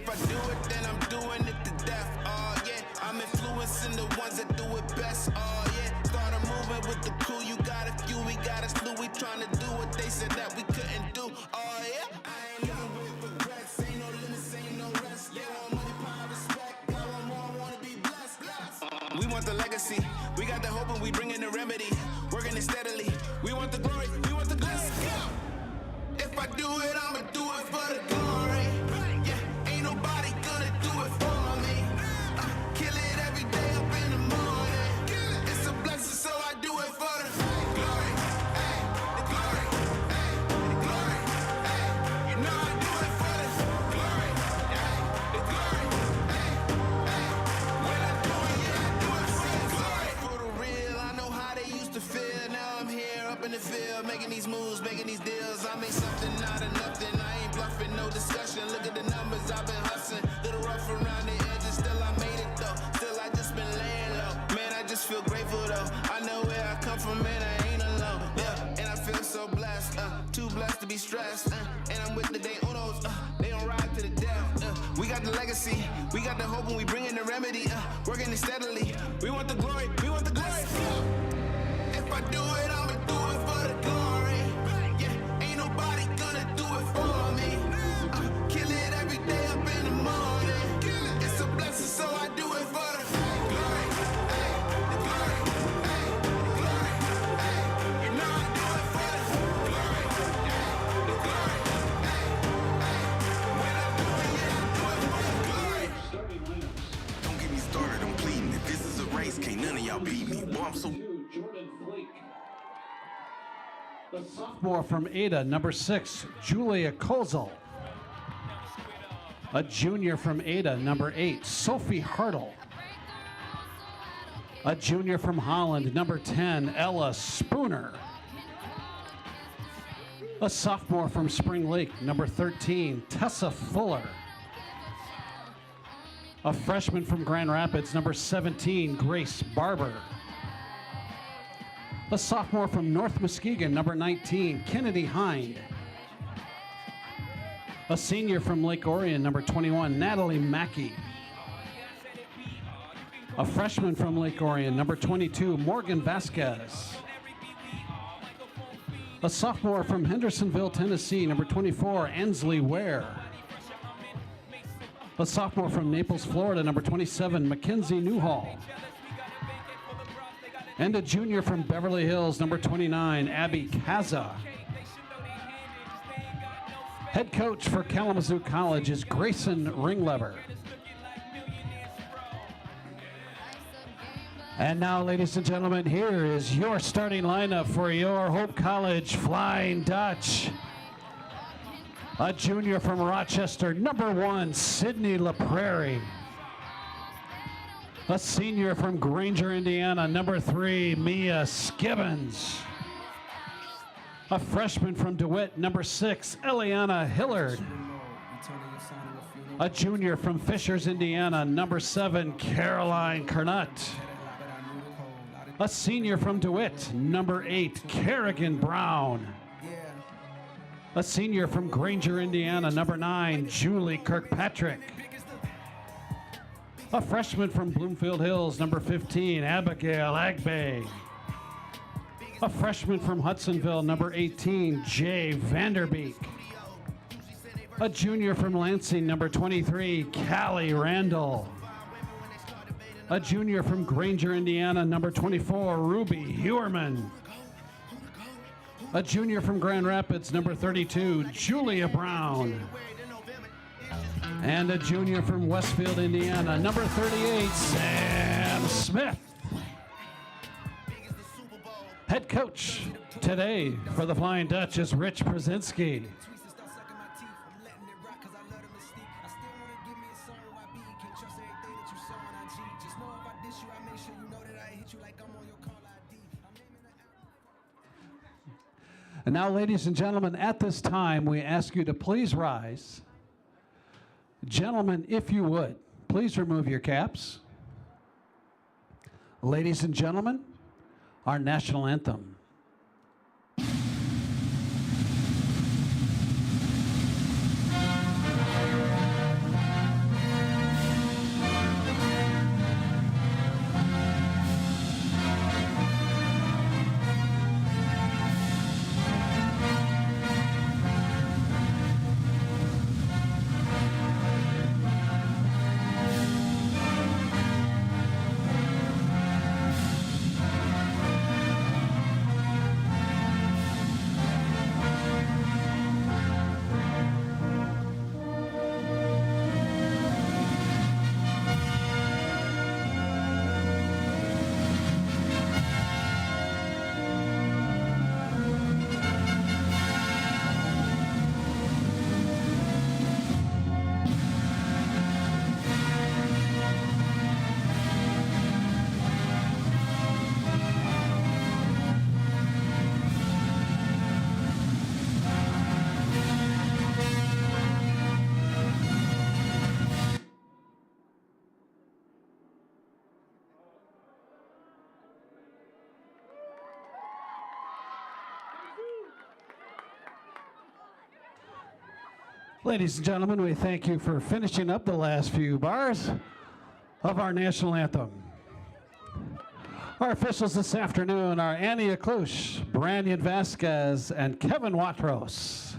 If I do it, then I'm doing it to death. Oh yeah, I'm influencing the ones that do it best. Oh yeah, started moving with the crew. You got a few, we got a slew. We trying to do what they said that we couldn't do. Oh yeah, I ain't living with regrets. Ain't no limits, ain't no rest. They want money, power, respect. Got one more, wanna be blessed. We want the legacy. We got the hope and we bring in the remedy. Working it steadily. We want the glory. We want the glory. If I do it, I'ma do it for the glory. Yeah, ain't nobody gonna do it for me. Kill it every day up in the morning. It's a blessing, so I do it for the glory. Ay, the glory. Ay, the glory. Ay, you know I do it for the glory. Ay, the glory. Ay, ay, when I do it, yeah, I do it for the glory. For the real, I know how they used to feel. Now I'm here up in the field, making these moves, making these deals. I made something out of nothing. I ain't bluffing, no discussion. Look at the numbers, I've been hustling. Little rough around the edges, still I made it though. Still I just been laying low. Man, I just feel grateful though. I know where I come from, man, I ain't alone. Yeah, and I feel so blessed, too blessed to be stressed. And I'm with the day unos, they don't ride to the death. We got the legacy, we got the hope, and we bring in the remedy. Working it steadily. We want the glory, we want the glory. If I do it, I'ma do it for the glory. Yeah, ain't nobody gonna do it for me. Kill it every day up in the morning. It's a blessing, so I do it for the glory. Ay, the glory. Ay, the glory. Ay, you know I do it for the glory. Ay, the glory. Ay, ay, when I do it, yeah, I do it for the glory. Don't get me started, I'm pleading. If this is a race, can't none of y'all beat me. Boy, I'm so... The sophomore from Ada, number 6, Julia Kozel. A junior from Ada, number 8, Sophie Hartle. A junior from Holland, number 10, Ella Spooner. A sophomore from Spring Lake, number 13, Tessa Fuller. A freshman from Grand Rapids, number 17, Grace Barber. A sophomore from North Muskegon, number 19, Kennedy Hind. A senior from Lake Orion, number 21, Natalie Mackey. A freshman from Lake Orion, number 22, Morgan Vasquez. A sophomore from Hendersonville, Tennessee, number 24, Ansley Ware. A sophomore from Naples, Florida, number 27, Mackenzie Newhall. And a junior from Beverly Hills, number 29, Abby Kaza. Head coach for Kalamazoo College is Grayson Ringlever. And now, ladies and gentlemen, here is your starting lineup for your Hope College Flying Dutch. A junior from Rochester, number 1, Sydney LaPrairie. A senior from Granger, Indiana, number 3, Mia Skibbins. A freshman from DeWitt, number 6, Eliana Hillard. A junior from Fishers, Indiana, number 7, Caroline Kernut. A senior from DeWitt, number 8, Kerrigan Brown. A senior from Granger, Indiana, number 9, Julie Kirkpatrick. A freshman from Bloomfield Hills, number 15, Abigail Agbe. A freshman from Hudsonville, number 18, Jay Vanderbeek. A junior from Lansing, number 23, Callie Randall. A junior from Granger, Indiana, number 24, Ruby Hewerman. A junior from Grand Rapids, number 32, Julia Brown. And a junior from Westfield, Indiana, number 38, Sam Smith. Head coach today for the Flying Dutch is Rich Brzezinski. And now, ladies and gentlemen, at this time, we ask you to please rise. Gentlemen, if you would, please remove your caps. Ladies and gentlemen, our national anthem. Ladies and gentlemen, we thank you for finishing up the last few bars of our national anthem. Our officials this afternoon are Annie Aklush, Brandon Vasquez, and Kevin Watros.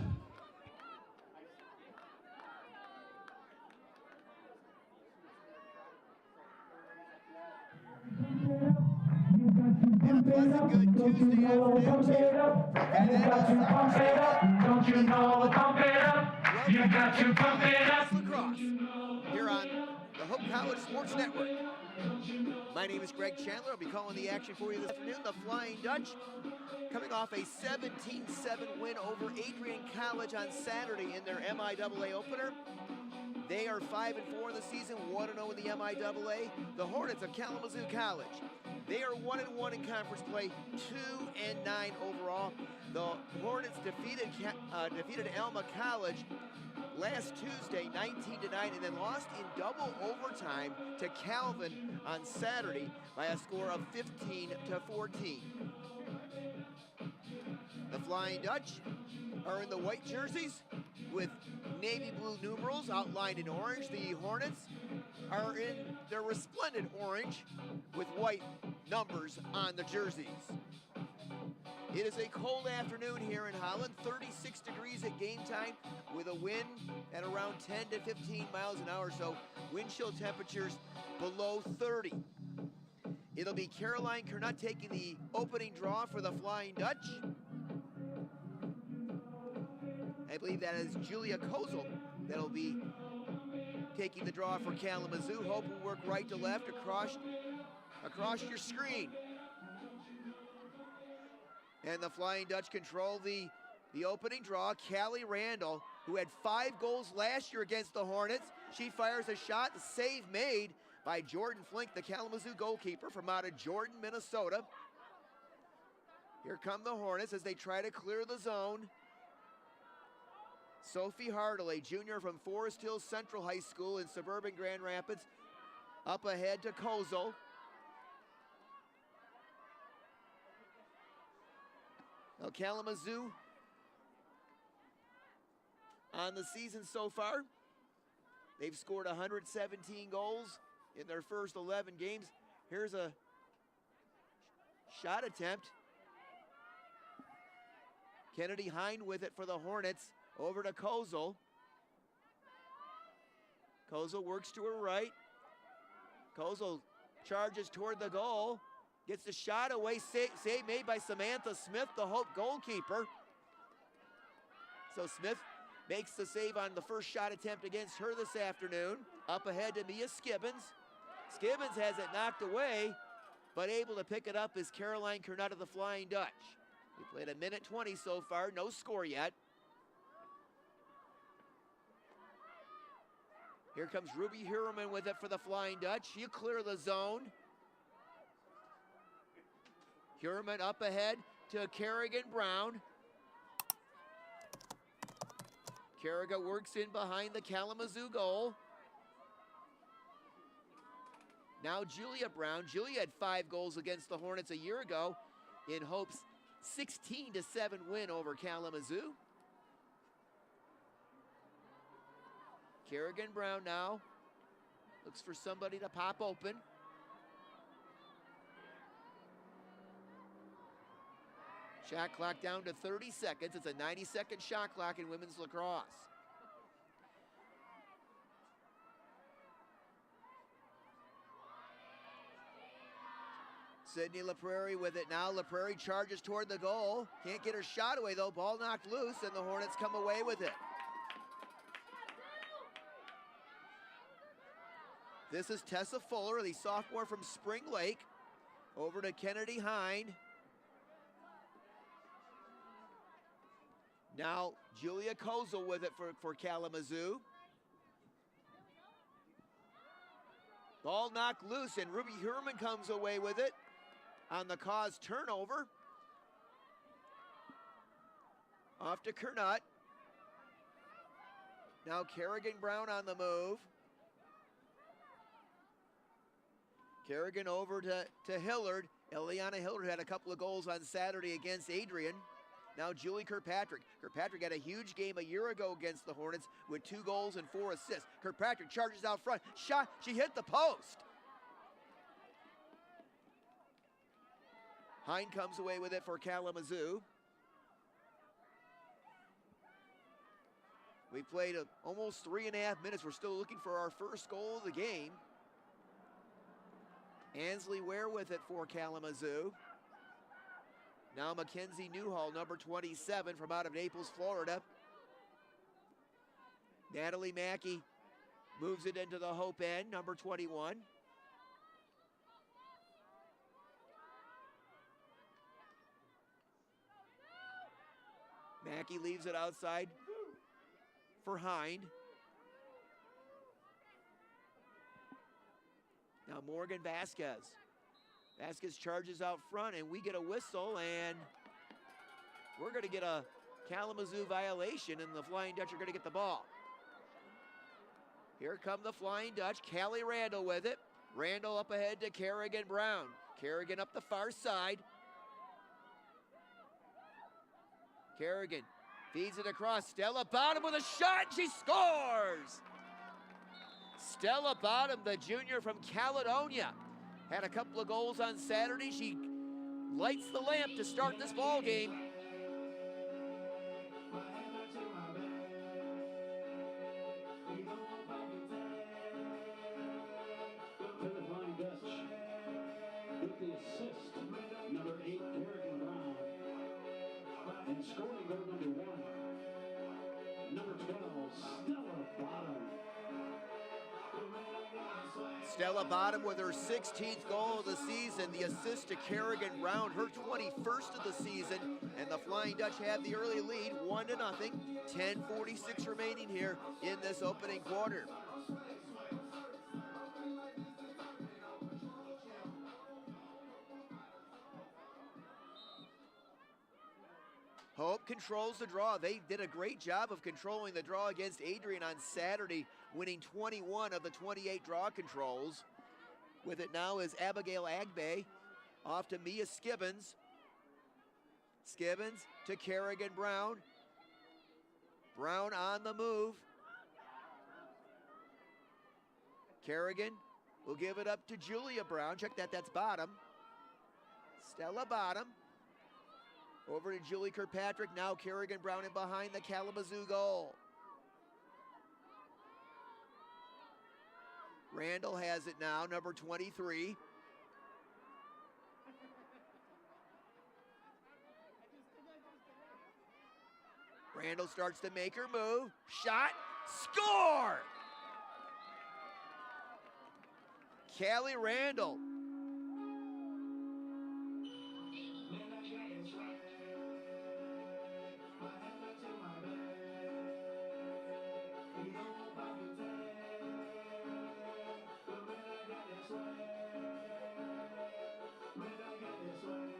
And a pleasant good Tuesday afternoon to you. Don't you know, pump it up. You got to pump it up. Lacrosse here on the Hope College Sports Network. My name is Greg Chandler. I'll be calling the action for you this afternoon. The Flying Dutch coming off a 17-7 win over Adrian College on Saturday in their MIAA opener. They are 5-4 in the season, 1-0 in the MIAA. The Hornets of Kalamazoo College, they are 1-1 in conference play, 2-9 overall. The Hornets defeated Alma College last Tuesday, 19-9, and then lost in double overtime to Calvin on Saturday by a score of 15-14. The Flying Dutch are in the white jerseys with navy blue numerals outlined in orange. The Hornets are in their resplendent orange with white numbers on the jerseys. It is a cold afternoon here in Holland, 36 degrees at game time with a wind at around 10 to 15 miles an hour, so wind chill temperatures below 30. It'll be Caroline Kernut taking the opening draw for the Flying Dutch. I believe that is Julia Kozel that'll be taking the draw for Kalamazoo. Hope will work right to left across your screen. And the Flying Dutch control the opening draw. Callie Randall, who had 5 goals last year against the Hornets. She fires a shot, the save made by Jordan Flink, the Kalamazoo goalkeeper from out of Jordan, Minnesota. Here come the Hornets as they try to clear the zone. Sophie Hartle, a junior from Forest Hills Central High School in suburban Grand Rapids, up ahead to Kozel. Now Kalamazoo on the season so far, they've scored 117 goals in their first 11 games. Here's a shot attempt. Kennedy Hind with it for the Hornets. Over to Kozel. Kozel works to her right. Kozel charges toward the goal. Gets the shot away. Save made by Samantha Smith, the Hope goalkeeper. So Smith makes the save on the first shot attempt against her this afternoon. Up ahead to Mia Skibbins. Skibbins has it knocked away, but able to pick it up is Caroline Kernut of the Flying Dutch. We played a minute 20 so far, no score yet. Here comes Ruby Hurman with it for the Flying Dutch. She'll clear the zone. Hurman up ahead to Kerrigan Brown. Kerrigan works in behind the Kalamazoo goal. Now Julia Brown. Julia had 5 goals against the Hornets a year ago in Hope's 16-7 win over Kalamazoo. Kerrigan Brown now looks for somebody to pop open. Shot clock down to 30 seconds. It's a 90-second shot clock in women's lacrosse. Sydney LaPrairie with it now. LaPrairie charges toward the goal. Can't get her shot away though. Ball knocked loose and the Hornets come away with it. This is Tessa Fuller, the sophomore from Spring Lake. Over to Kennedy Hind. Now Julia Kozel with it for Kalamazoo. Ball knocked loose and Ruby Hurman comes away with it on the cause turnover. Off to Kernut. Now Kerrigan Brown on the move. Kerrigan over to Hillard. Eliana Hillard had a couple of goals on Saturday against Adrian. Now Julie Kirkpatrick. Kirkpatrick had a huge game a year ago against the Hornets with 2 goals and 4 assists. Kirkpatrick charges out front. Shot, she hit the post. Hine comes away with it for Kalamazoo. We played almost 3.5 minutes. We're still looking for our first goal of the game. Ansley Ware with it for Kalamazoo. Now Mackenzie Newhall, number 27 from out of Naples, Florida. Natalie Mackey moves it into the Hope end, number 21. Mackey leaves it outside for Hind. Now Morgan Vasquez. Vasquez charges out front, and we get a whistle, and we're going to get a Kalamazoo violation, and the Flying Dutch are going to get the ball. Here come the Flying Dutch. Callie Randall with it. Randall up ahead to Kerrigan Brown. Kerrigan up the far side. Kerrigan feeds it across. Stella Bottom with a shot. She scores! Stella Bottom, the junior from Caledonia, had a couple of goals on Saturday. She lights the lamp to start this ball game. For the Flying Dutch, with the assist, number 8, Kerrigan Brown. And scoring goal number 1, number 12, Stella Bottom. Stella Bottom with her 16th goal of the season, the assist to Kerrigan Brown, her 21st of the season, and the Flying Dutch have the early lead, 1-0, 10:46 remaining here in this opening quarter. Hope controls the draw. They did a great job of controlling the draw against Adrian on Saturday, winning 21 of the 28 draw controls. With it now is Abigail Agbe, off to Mia Skibbins. Skibbins to Kerrigan Brown. Brown on the move. Kerrigan will give it up to Julia Brown. Check that, that's Bottom. Stella Bottom. Over to Julie Kirkpatrick, now Kerrigan Brown in behind the Kalamazoo goal. Randall has it now, number 23. Randall starts to make her move. Shot, score! Callie Randall.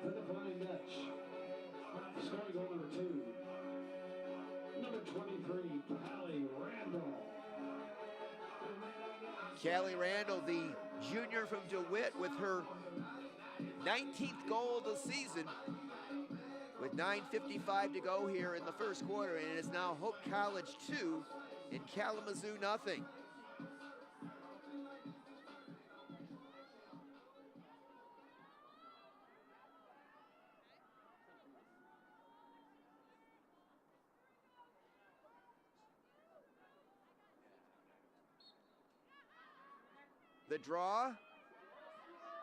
For the Flying Dutch, scoring goal number 2, number 23, Callie Randall. Callie Randall, the junior from DeWitt, with her 19th goal of the season, with 9:55 to go here in the first quarter, and it is now Hope College 2 and Kalamazoo nothing. The draw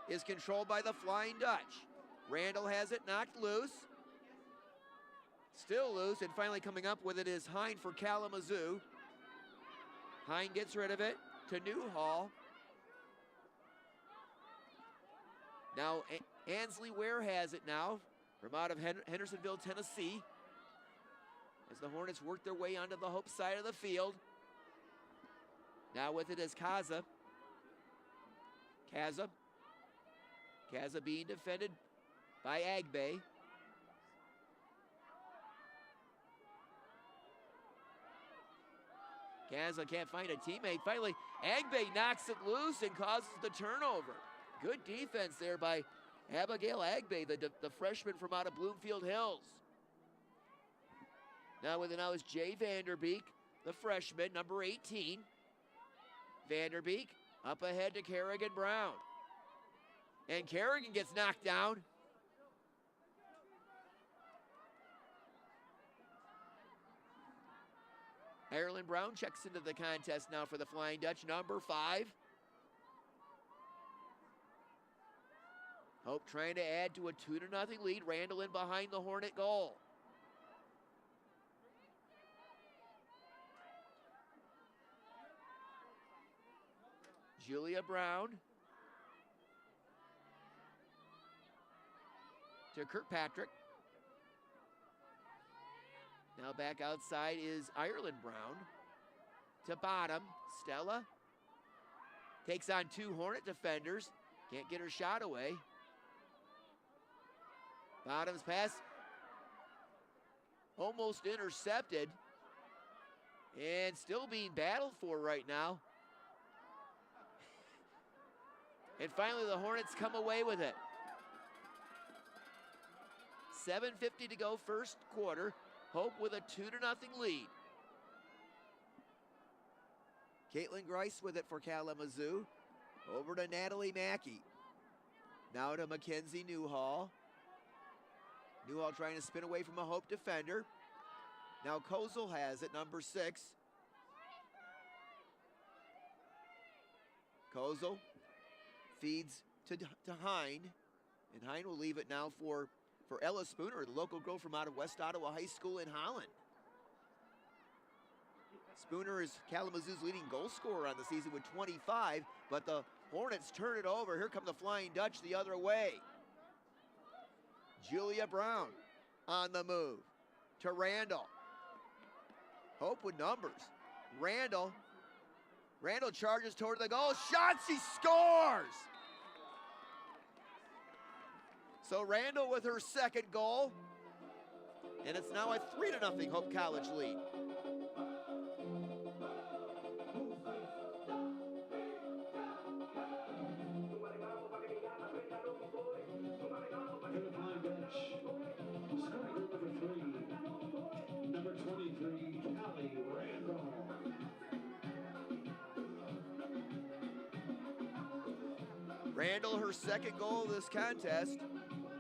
is controlled by the Flying Dutch. Randall has it knocked loose. Still loose, and finally coming up with it is Hine for Kalamazoo. Hine gets rid of it to Newhall. Now Ansley Ware has it now from out of Hendersonville, Tennessee, as the Hornets work their way onto the Hope side of the field. Now with it is Kaza. Kaza being defended by Agbe. Kaza can't find a teammate. Finally, Agbe knocks it loose and causes the turnover. Good defense there by Abigail Agbe, the freshman from out of Bloomfield Hills. Now with it now is Jay Vanderbeek, the freshman, number 18. Vanderbeek up ahead to Kerrigan Brown. And Kerrigan gets knocked down. Ireland Brown checks into the contest now for the Flying Dutch, number 5. Hope trying to add to a 2-0 lead. Randall in behind the Hornet goal. Julia Brown to Kirkpatrick. Now back outside is Ireland Brown to Bottom. Stella takes on 2 Hornet defenders. Can't get her shot away. Bottom's pass almost intercepted and still being battled for right now. And finally the Hornets come away with it. 7:50 to go first quarter. Hope with a 2-0 lead. Caitlin Grice with it for Kalamazoo. Over to Natalie Mackey. Now to Mackenzie Newhall. Newhall trying to spin away from a Hope defender. Now Kozel has it, number 6. Kozel feeds to Hine. And Hine will leave it now for Ella Spooner, the local girl from out of West Ottawa High School in Holland. Spooner is Kalamazoo's leading goal scorer on the season with 25, but the Hornets turn it over. Here come the Flying Dutch the other way. Julia Brown on the move to Randall. Hope with numbers. Randall charges toward the goal. Shot, she scores! So Randall with her second goal. And it's now a 3-0 Hope College lead. Number 23, Callie Randall. Randall, her second goal of this contest,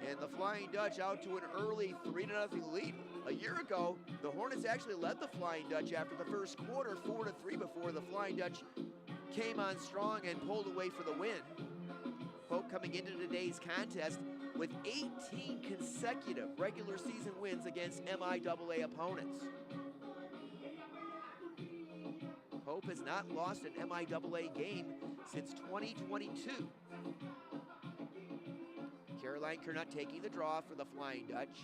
and the Flying Dutch out to an early 3-0 lead. A year ago, the Hornets actually led the Flying Dutch after the first quarter, 4-3, before the Flying Dutch came on strong and pulled away for the win. Hope coming into today's contest with 18 consecutive regular season wins against MIAA opponents. Hope has not lost an MIAA game since 2022. Caroline Kernut taking the draw for the Flying Dutch.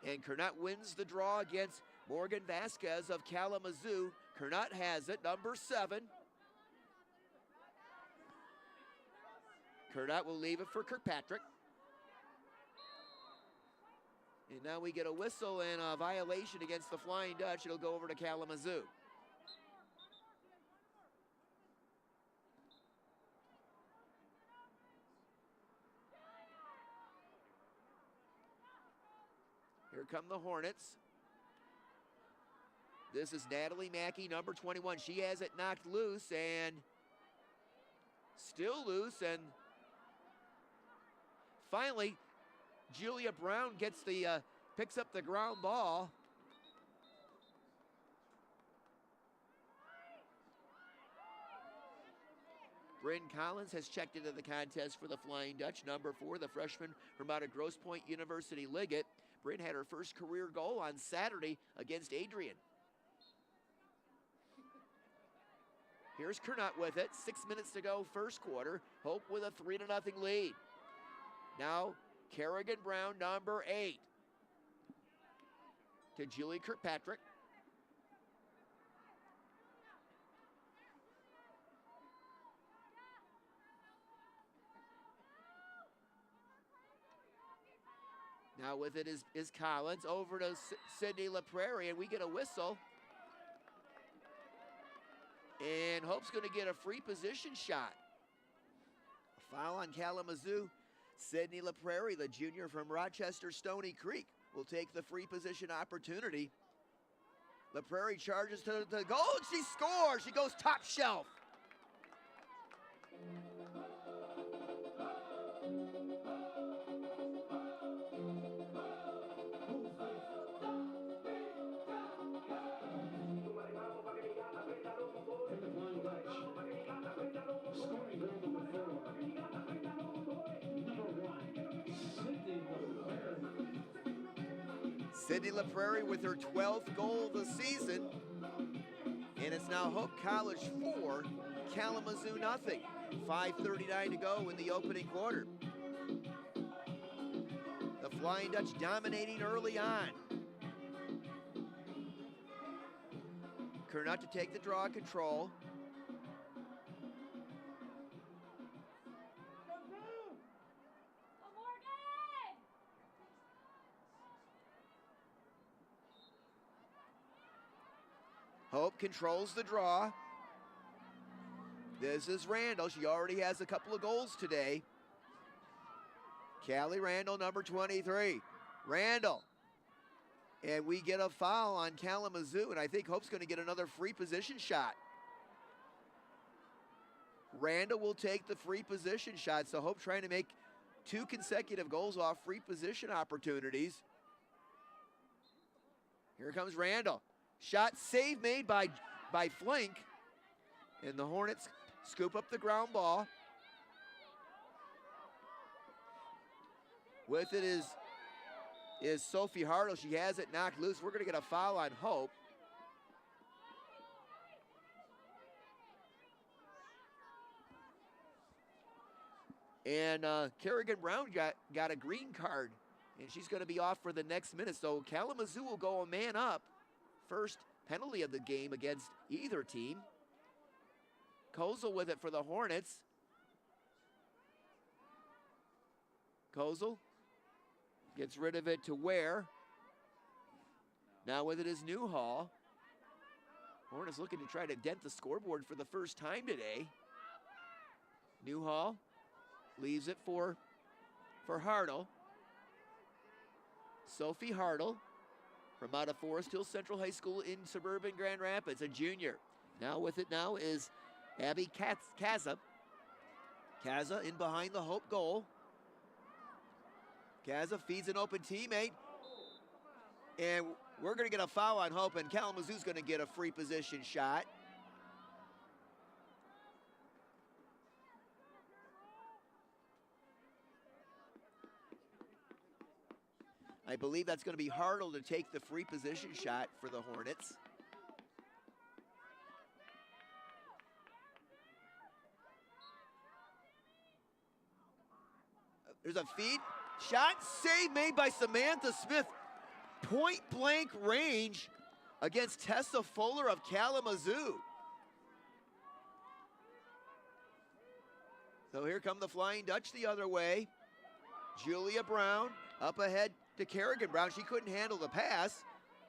And Kernut wins the draw against Morgan Vasquez of Kalamazoo. Kernut has it, number 7. Kernut will leave it for Kirkpatrick. And now we get a whistle and a violation against the Flying Dutch. It'll go over to Kalamazoo. Here come the Hornets. This is Natalie Mackey, number 21. She has it knocked loose and still loose. And finally, Julia Brown gets the picks up the ground ball. Bryn Collins has checked into the contest for the Flying Dutch, number 4, the freshman from out of Grosse Pointe University Liggett. Bryn had her first career goal on Saturday against Adrian. Here's Kernut with it. 6 minutes to go, first quarter. Hope with a 3-0 lead. Now, Kerrigan Brown, number 8. To Julie Kirkpatrick. Now with it is Collins over to Sydney LaPrairie, and we get a whistle. And Hope's going to get a free position shot. A foul on Kalamazoo. Sydney LaPrairie, the junior from Rochester Stony Creek, will take the free position opportunity. LaPrairie charges to the goal, and she scores. She goes top shelf. Sydney LaPrairie with her 12th goal of the season. And it's now Hope College 4, Kalamazoo nothing. 5:39 to go in the opening quarter. The Flying Dutch dominating early on. Kernut to take the draw control. Hope controls the draw. This is Randall. She already has a couple of goals today. Callie Randall, number 23. Randall. And we get a foul on Kalamazoo, and I think Hope's going to get another free position shot. Randall will take the free position shot, so Hope trying to make 2 consecutive goals off free position opportunities. Here comes Randall. Shot save made by Flink. And the Hornets scoop up the ground ball. With it is Sophie Hartle. She has it knocked loose. We're going to get a foul on Hope. And Kerrigan Brown got a green card, and she's going to be off for the next minute. So Kalamazoo will go a man up. First penalty of the game against either team. Kozel with it for the Hornets. Kozel gets rid of it to Ware. Now with it is Newhall. Hornets looking to try to dent the scoreboard for the first time today. Newhall leaves it for Hartle. Sophie Hartle from out of Forest Hill Central High School in suburban Grand Rapids, a junior. Now with it now is Abby Kaza. Kaza in behind the Hope goal. Kaza feeds an open teammate. And we're going to get a foul on Hope, and Kalamazoo's going to get a free position shot. I believe that's going to be Hartle to take the free position shot for the Hornets. There's a feed. Shot save made by Samantha Smith. Point blank range against Tessa Fuller of Kalamazoo. So here come the Flying Dutch the other way. Julia Brown up ahead to Kerrigan Brown. She couldn't handle the pass,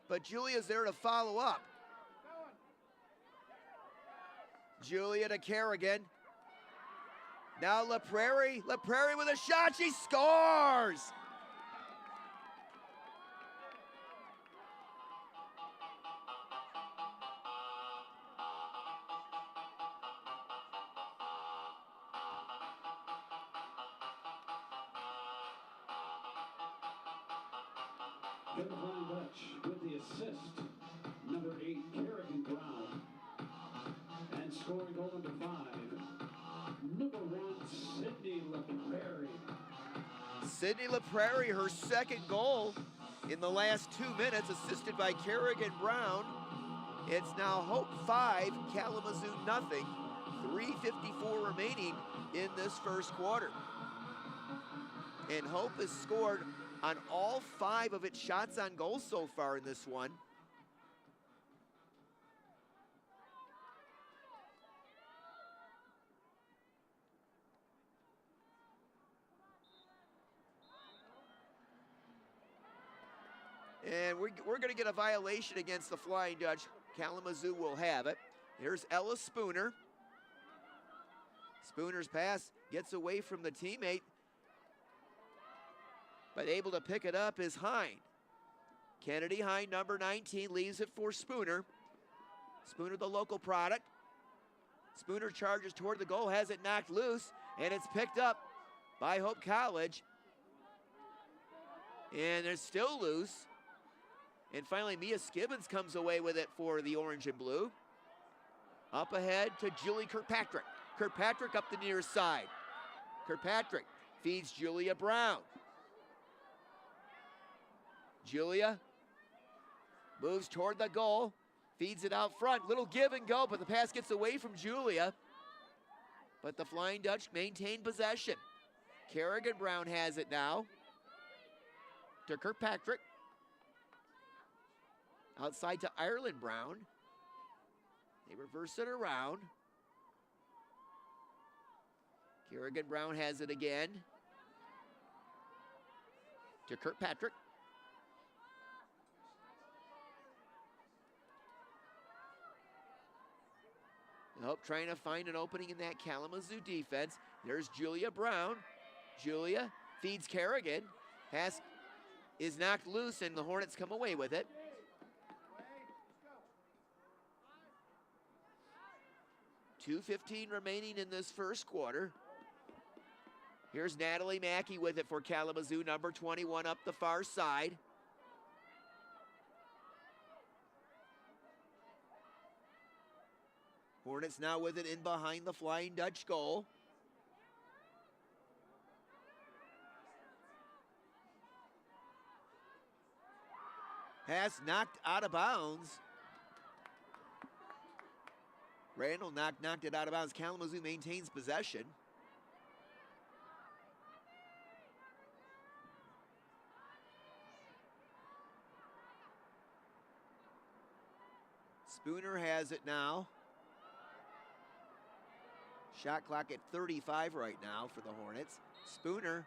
but Julia's there to follow up. Julia to Kerrigan. Now LaPrairie with a shot, she scores! The Flying Dutch with the assist, number 8, Kerrigan Brown. And scoring goal number 5, number 1, Sydney LaPrairie. Sydney LaPrairie, her second goal in the last 2 minutes, assisted by Kerrigan Brown. It's now Hope 5, Kalamazoo nothing. 3:54 remaining in this first quarter. And Hope has scored on all 5 of its shots on goal so far in this one. And we're going to get a violation against the Flying Dutch. Kalamazoo will have it. Here's Ella Spooner. Spooner's pass gets away from the teammate. but able to pick it up is Hind. Kennedy Hind, number 19, leaves it for Spooner. Spooner, the local product. Spooner charges toward the goal, has it knocked loose, and it's picked up by Hope College. And it's still loose. And finally, Mia Skibbins comes away with it for the orange and blue. Up ahead to Julie Kirkpatrick. Kirkpatrick up the near side. Kirkpatrick feeds Julia Brown. Julia moves toward the goal, feeds it out front. Little give and go, but the pass gets away from Julia. But the Flying Dutch maintain possession. Kerrigan Brown has it now to Kirkpatrick. Outside to Ireland Brown. They reverse it around. Kerrigan Brown has it again to Kirkpatrick. Hope trying to find an opening in that Kalamazoo defense. There's Julia Brown. Julia feeds Kerrigan. Pass is knocked loose and the Hornets come away with it. 2:15 remaining in this first quarter. Here's Natalie Mackey with it for Kalamazoo, number 21 up the far side. Hornets now with it in behind the Flying Dutch goal. Pass knocked out of bounds. Randall knocked it out of bounds. Kalamazoo maintains possession. Spooner has it now. Shot clock at 35 right now for the Hornets. Spooner,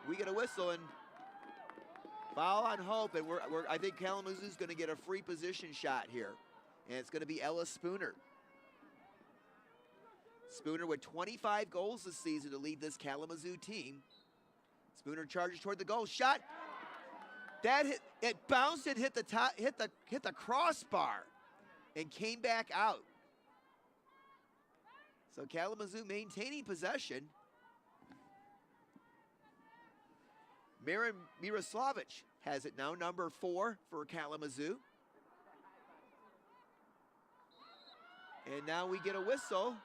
we get a whistle and foul on Hope, and I think Kalamazoo's going to get a free position shot here, and it's going to be Ella Spooner. Spooner with 25 goals this season to lead this Kalamazoo team. Spooner charges toward the goal. Shot. That hit, it bounced and hit the top, hit the crossbar, and came back out. So Kalamazoo maintaining possession. Marin Miroslavic has it now, number 4 for Kalamazoo. And now we get a whistle.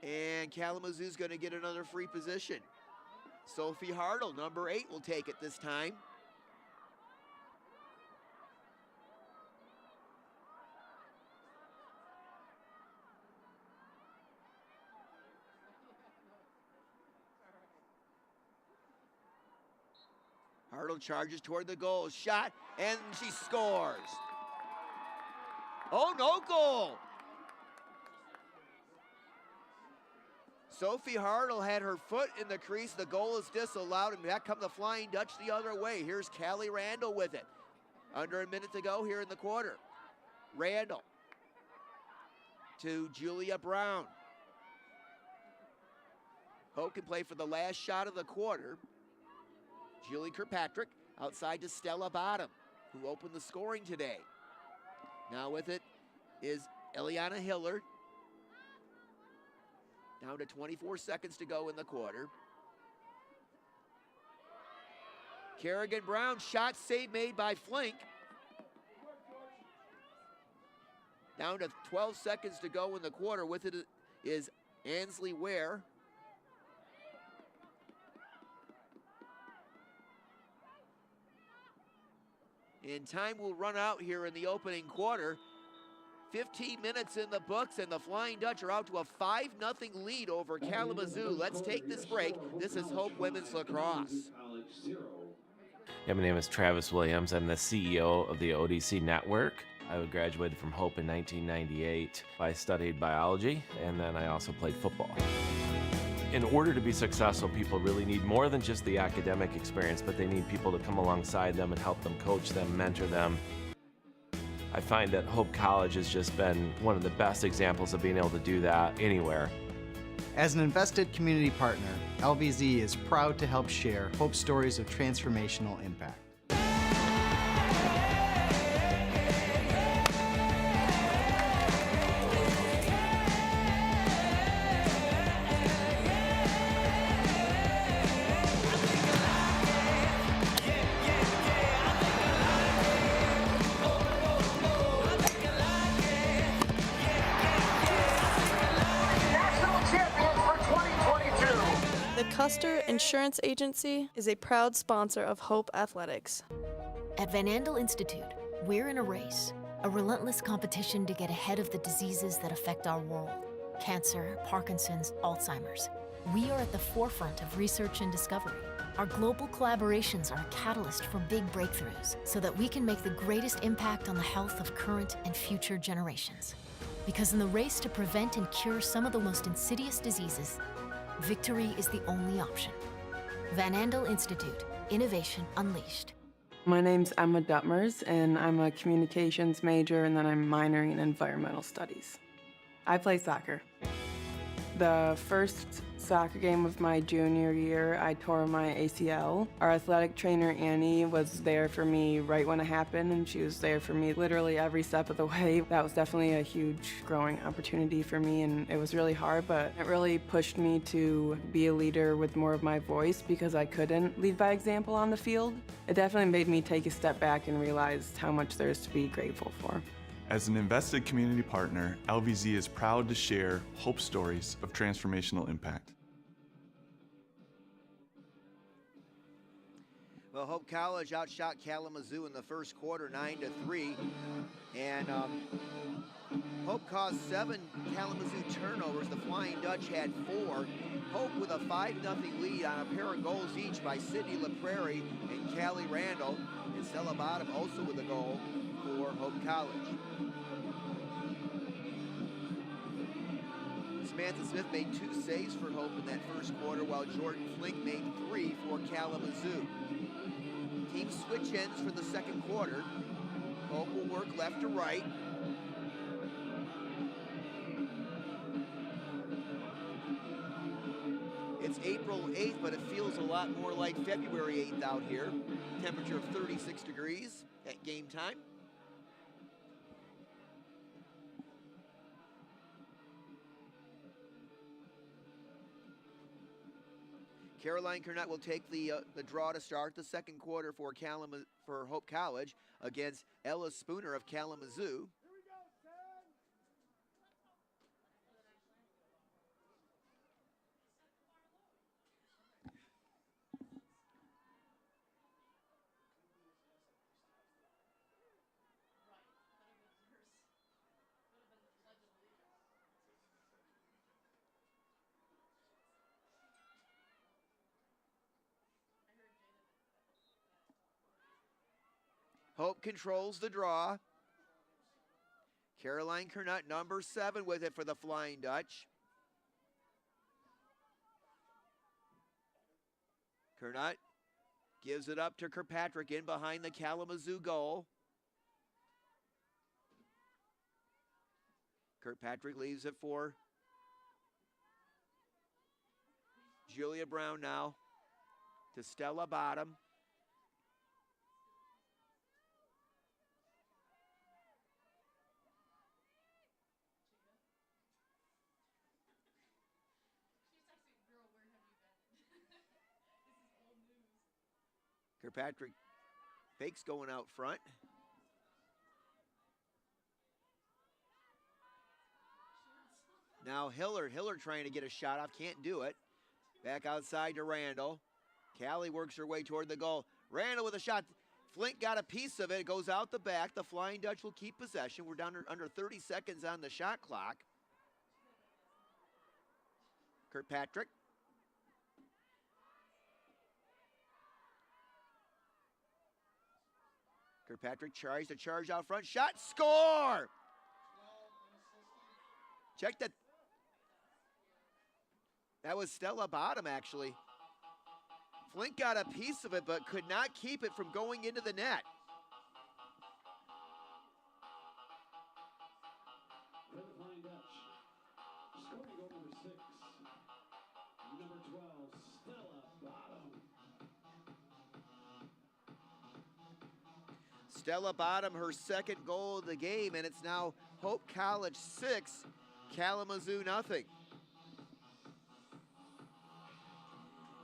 And Kalamazoo's going to get another free position. Sophie Hartle, number 8, will take it this time. Hartle charges toward the goal, shot, and she scores. Oh, no goal. Sophie Hartle had her foot in the crease. The goal is disallowed, and back come the Flying Dutch the other way. Here's Callie Randall with it. Under a minute to go here in the quarter. Randall to Julia Brown. Hope can play for the last shot of the quarter. Julie Kirkpatrick outside to Stella Bottom, who opened the scoring today. Now with it is Eliana Hillard. Down to 24 seconds to go in the quarter. Kerrigan Brown, shot save made by Flink. Down to 12 seconds to go in the quarter. With it is Ansley Ware. And time will run out here in the opening quarter. 15 minutes in the books, and the Flying Dutch are out to a 5-0 lead over Kalamazoo. Let's take this break. This is Hope Women's Lacrosse. Yeah, my name is Travis Williams. I'm the CEO of the ODC Network. I graduated from Hope in 1998. I studied biology, and then I also played football. In order to be successful, people really need more than just the academic experience, but they need people to come alongside them and help them, coach them, mentor them. I find that Hope College has just been one of the best examples of being able to do that anywhere. As an invested community partner, LVZ is proud to help share hope stories of transformational impact. The Custer Insurance Agency is a proud sponsor of Hope Athletics. At Van Andel Institute, we're in a race, a relentless competition to get ahead of the diseases that affect our world. Cancer, Parkinson's, Alzheimer's. We are at the forefront of research and discovery. Our global collaborations are a catalyst for big breakthroughs so that we can make the greatest impact on the health of current and future generations. Because in the race to prevent and cure some of the most insidious diseases, victory is the only option. Van Andel Institute, Innovation Unleashed. My name's Emma Duttmers, and I'm a communications major, and then I'm minoring in environmental studies. I play soccer. The first soccer game of my junior year, I tore my ACL. Our athletic trainer, Annie, was there for me right when it happened, and she was there for me literally every step of the way. That was definitely a huge growing opportunity for me, and it was really hard, but it really pushed me to be a leader with more of my voice because I couldn't lead by example on the field. It definitely made me take a step back and realize how much there is to be grateful for. As an invested community partner, LVZ is proud to share hope stories of transformational impact. Well, Hope College outshot Kalamazoo in the first quarter, 9-3. And Hope caused 7 Kalamazoo turnovers. The Flying Dutch had 4. Hope with a 5-0 lead on a pair of goals each by Sydney LaPrairie and Callie Randall. And Stella Bottom also with a goal for Hope College. Samantha Smith made 2 saves for Hope in that first quarter, while Jordan Flink made 3 for Kalamazoo. Teams switch ends for the second quarter. Hope will work left to right. It's April 8th, but it feels a lot more like February 8th out here. Temperature of 36 degrees at game time. Caroline Kernett will take the draw to start the second quarter for Hope College against Ella Spooner of Kalamazoo. Hope controls the draw. Caroline Kernett, number 7, with it for the Flying Dutch. Kernett gives it up to Kirkpatrick in behind the Kalamazoo goal. Kirkpatrick leaves it for Julia Brown now to Stella Bottom. Kirkpatrick fakes going out front. Now Hillard trying to get a shot off, can't do it. Back outside to Randall. Callie works her way toward the goal. Randall with a shot. Flint got a piece of it. It goes out the back. The Flying Dutch will keep possession. We're down under 30 seconds on the shot clock. Kirkpatrick. Kirkpatrick tries to charge out front. Shot, score! Check that. That was Stella Bottom, actually. Flint got a piece of it, but could not keep it from going into the net. For the Flying Dutch, scoring goal number 6, Stella Bottom, her second goal of the game, and it's now Hope College 6, Kalamazoo nothing.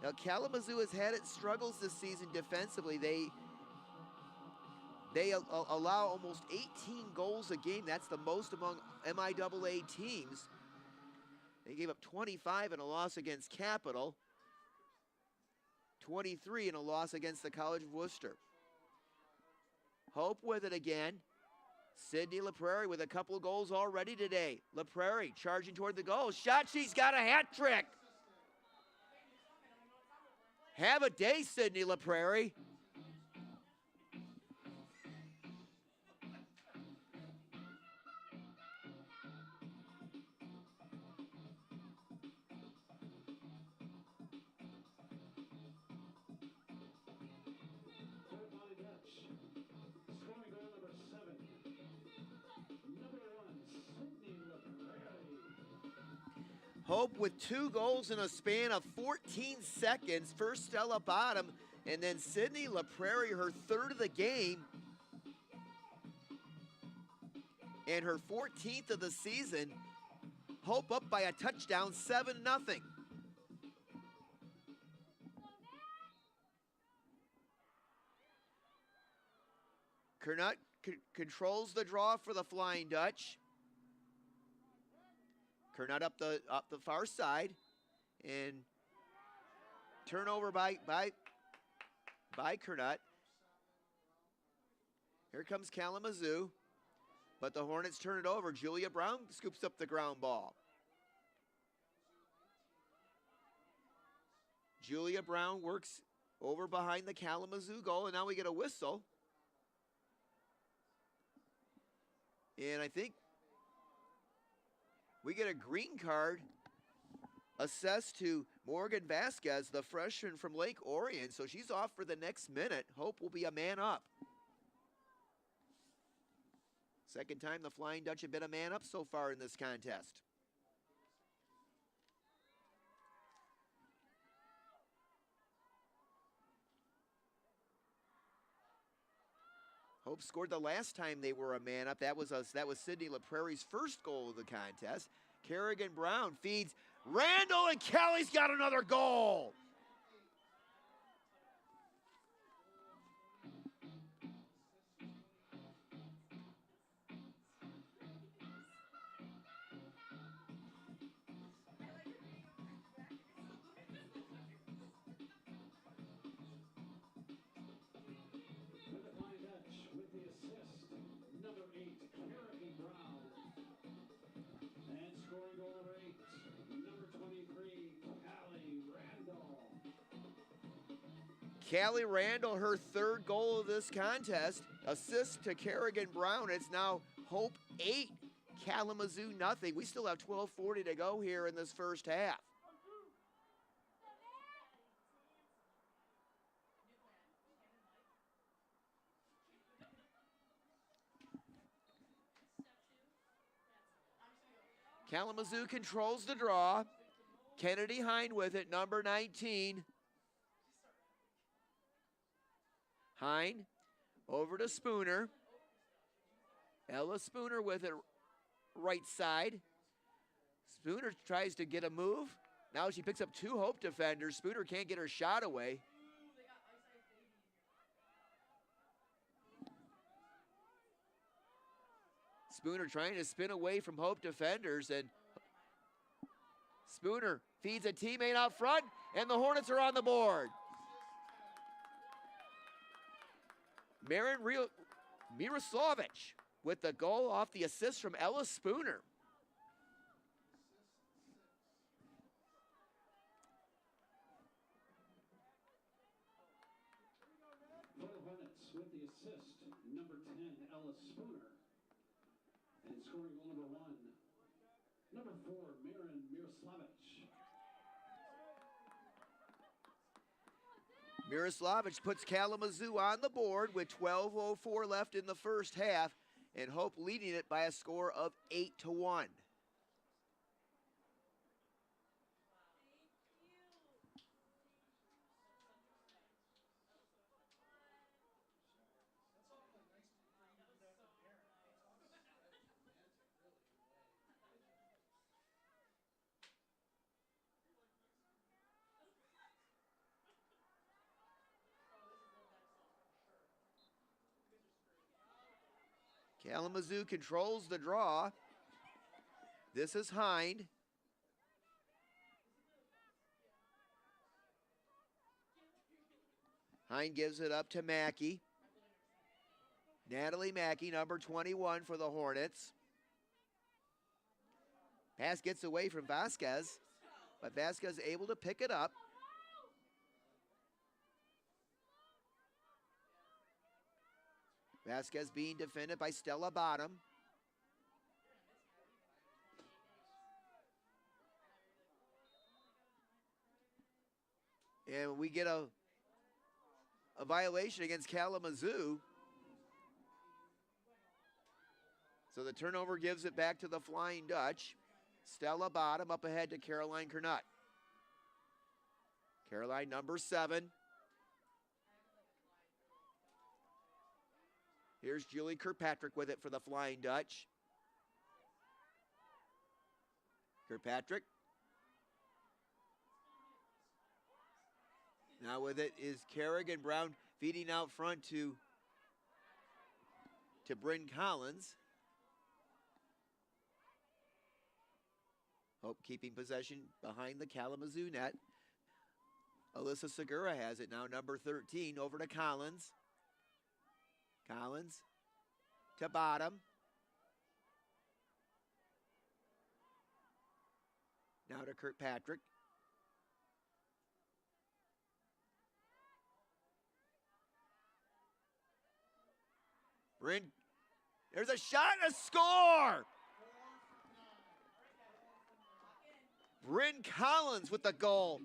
Now Kalamazoo has had its struggles this season defensively. They allow almost 18 goals a game. That's the most among MIAA teams. They gave up 25 in a loss against Capital, 23 in a loss against the College of Worcester. Hope with it again. Sydney LaPrairie with a couple of goals already today. LaPrairie charging toward the goal. Shot, she's got a hat trick. Have a day, Sydney LaPrairie. Hope with 2 goals in a span of 14 seconds. First Stella Bottom, and then Sydney LaPrairie, her third of the game. And her 14th of the season. Hope up by a touchdown, 7-0. Kernut controls the draw for the Flying Dutch. Kernut up the far side, and turnover by Kernut. Here comes Kalamazoo, but the Hornets turn it over. Julia Brown scoops up the ground ball. Julia Brown works over behind the Kalamazoo goal, and now we get a whistle. And I think we get a green card assessed to Morgan Vasquez, the freshman from Lake Orion. So she's off for the next minute. Hope will be a man up. Second time the Flying Dutch have been a man up so far in this contest. Hope scored the last time they were a man up. That was Sydney LaPrairie's first goal of the contest. Kerrigan Brown feeds Randall, and Kelly's got another goal. Callie Randall, her third goal of this contest. Assist to Kerrigan Brown. It's now Hope 8, Kalamazoo nothing. We still have 12:40 to go here in this first half. Kalamazoo controls the draw. Kennedy Hine with it, number 19. Hine over to Spooner. Ella Spooner with it right side. Spooner tries to get a move. Now she picks up 2 Hope defenders. Spooner can't get her shot away. Spooner trying to spin away from Hope defenders, and Spooner feeds a teammate out front, and the Hornets are on the board. Marin Miroslavich with the goal off the assist from Ella Spooner. For the Hornets with the assist, number 10, Ella Spooner. And scoring goal number 1, number 4, Marin Miroslavich. Miroslavich puts Kalamazoo on the board with 12:04 left in the first half, and Hope leading it by a score of 8-1. Kalamazoo controls the draw. This is Hind. Hind gives it up to Mackey. Natalie Mackey, number 21 for the Hornets. Pass gets away from Vasquez, but Vasquez able to pick it up. Vasquez being defended by Stella Bottom. And we get a violation against Kalamazoo. So the turnover gives it back to the Flying Dutch. Stella Bottom up ahead to Caroline Kernut. Caroline, number 7. Here's Julie Kirkpatrick with it for the Flying Dutch. Kirkpatrick. Now with it is Kerrigan Brown feeding out front to Bryn Collins. Hope keeping possession behind the Kalamazoo net. Alyssa Segura has it now, number 13, over to Collins. Collins to Bottom. Now to Kirkpatrick. There's a shot and a score! Bryn Collins with the goal.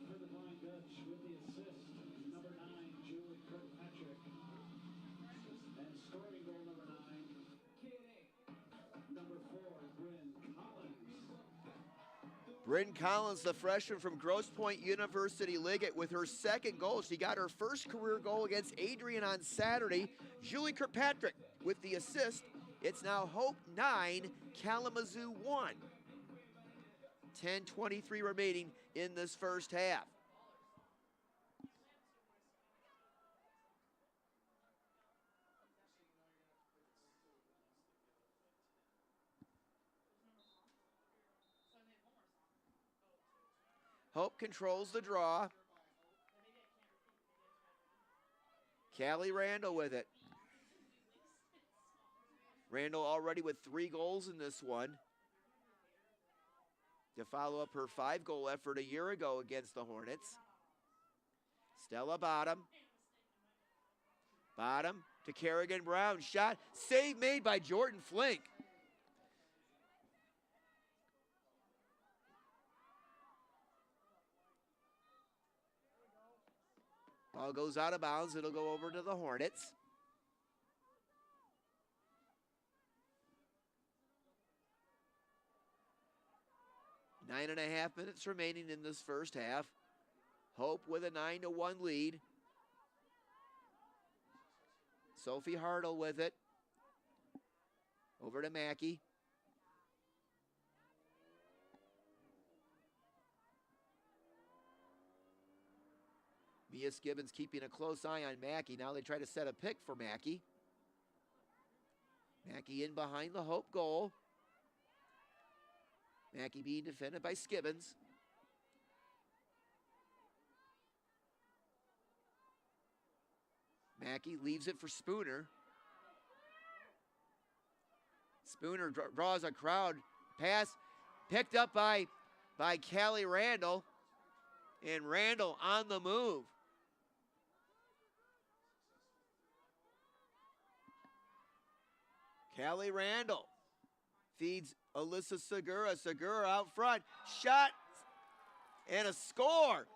For the Flying Dutch with the assist, number 9, Julie Kirkpatrick. And scoring goal number 9, number 4, Bryn Collins. Bryn Collins, the freshman from Grosse Pointe University Liggett, with her second goal. She got her first career goal against Adrian on Saturday. Julie Kirkpatrick with the assist. It's now Hope 9, Kalamazoo 1. 10:23 remaining in this first half. Hope controls the draw. Callie Randall with it. Randall already with 3 goals in this one, to follow up her 5-goal effort a year ago against the Hornets. Stella Bottom. Bottom to Kerrigan Brown. Shot, save made by Jordan Flink. Ball goes out of bounds. It'll go over to the Hornets. Nine and a half minutes remaining in this first half. Hope with a 9-1 lead. Sophie Hartle with it. Over to Mackey. Mia Skibbins keeping a close eye on Mackey. Now they try to set a pick for Mackey. Mackey in behind the Hope goal. Mackey being defended by Skibbins. Mackey leaves it for Spooner. Spooner draws a crowd. Pass picked up by Callie Randall. And Randall on the move. Callie Randall feeds Alyssa Segura. Segura out front. Shot and a score.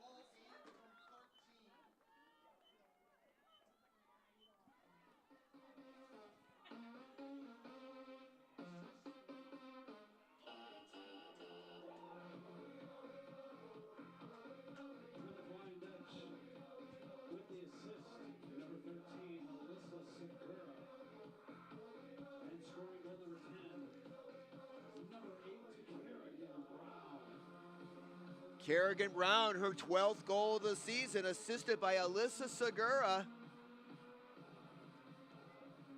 Kerrigan Brown, her 12th goal of the season, assisted by Alyssa Segura.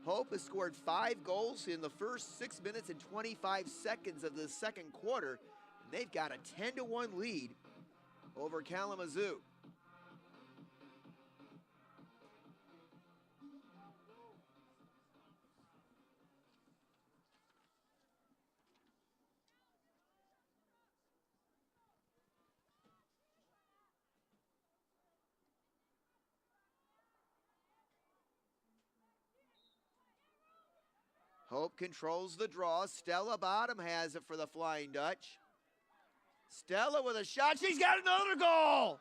Hope has scored 5 goals in the first 6 minutes and 25 seconds of the second quarter. And they've got a 10-1 lead over Kalamazoo. Hope controls the draw. Stella Bottom has it for the Flying Dutch. Stella with a shot. She's got another goal.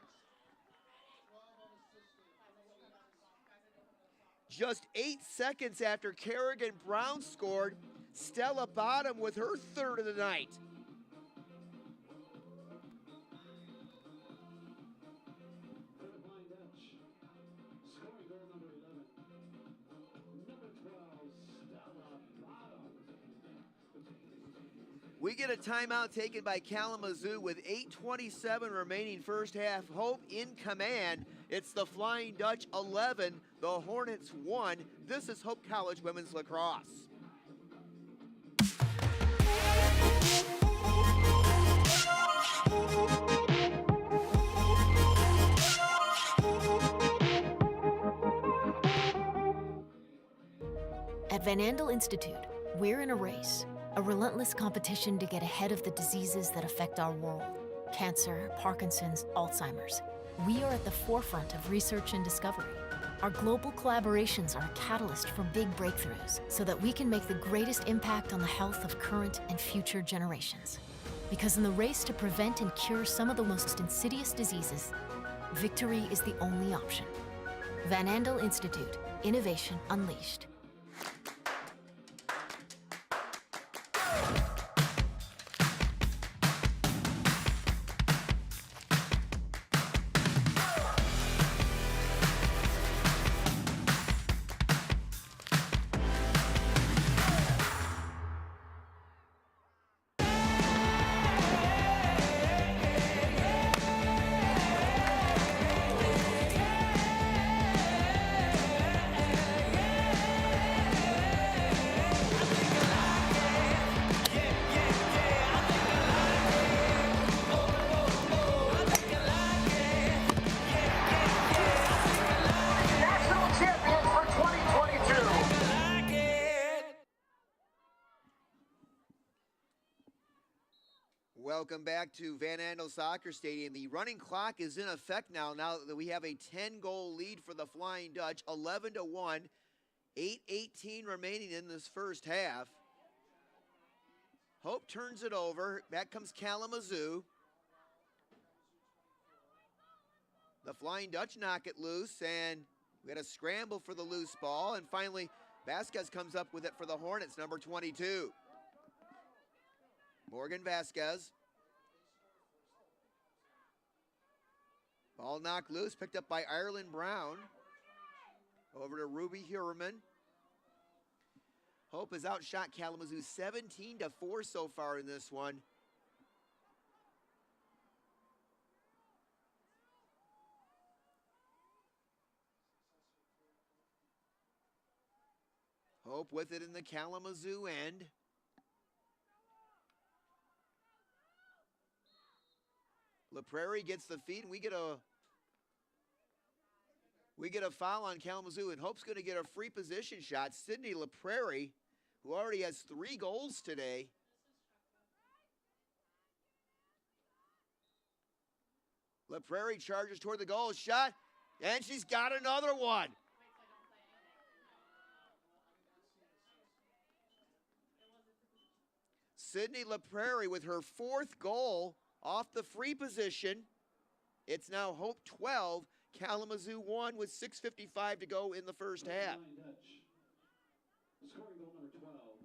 Just 8 seconds after Kerrigan Brown scored, Stella Bottom with her 3rd of the night. We get a timeout taken by Kalamazoo with 8:27 remaining first half. Hope in command. It's the Flying Dutch 11, the Hornets 1. This is Hope College Women's Lacrosse. At Van Andel Institute, we're in a race. A relentless competition to get ahead of the diseases that affect our world. Cancer, Parkinson's, Alzheimer's. We are at the forefront of research and discovery. Our global collaborations are a catalyst for big breakthroughs so that we can make the greatest impact on the health of current and future generations. Because in the race to prevent and cure some of the most insidious diseases, victory is the only option. Van Andel Institute, Innovation Unleashed. Welcome back to Van Andel Soccer Stadium. The running clock is in effect now that we have a 10-goal lead for the Flying Dutch, 11-1, 8:18 remaining in this first half. Hope turns it over. Back comes Kalamazoo. The Flying Dutch knock it loose, and we had a scramble for the loose ball, and finally Vasquez comes up with it for the Hornets, number 22. Morgan Vasquez. Ball knocked loose, picked up by Ireland Brown. Over to Ruby Hurman. Hope has outshot Kalamazoo 17-4 so far in this one. Hope with it in the Kalamazoo end. LaPrairie gets the feed, and we get a foul on Kalamazoo, and Hope's going to get a free position shot. Sydney LaPrairie, who already has 3 goals today. LaPrairie charges toward the goal, shot, and she's got another one. Sydney LaPrairie with her 4th goal off the free position. It's now Hope 12, Kalamazoo 1 with 6:55 to go in the first half. Scoring goal number 12,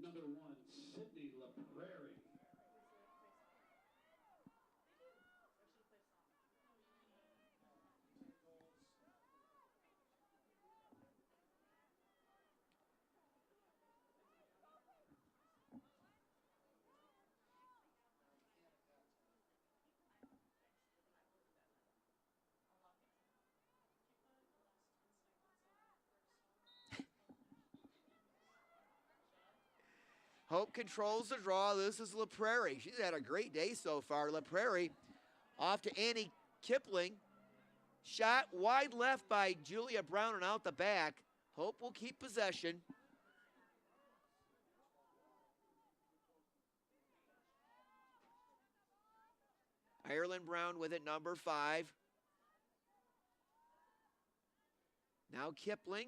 number 1, Sydney LaPrairie. Hope controls the draw. This is La Prairie. She's had a great day so far. La Prairie off to Annie Kipling. Shot wide left by Julia Brown and out the back. Hope will keep possession. Ireland Brown with it, number 5. Now Kipling.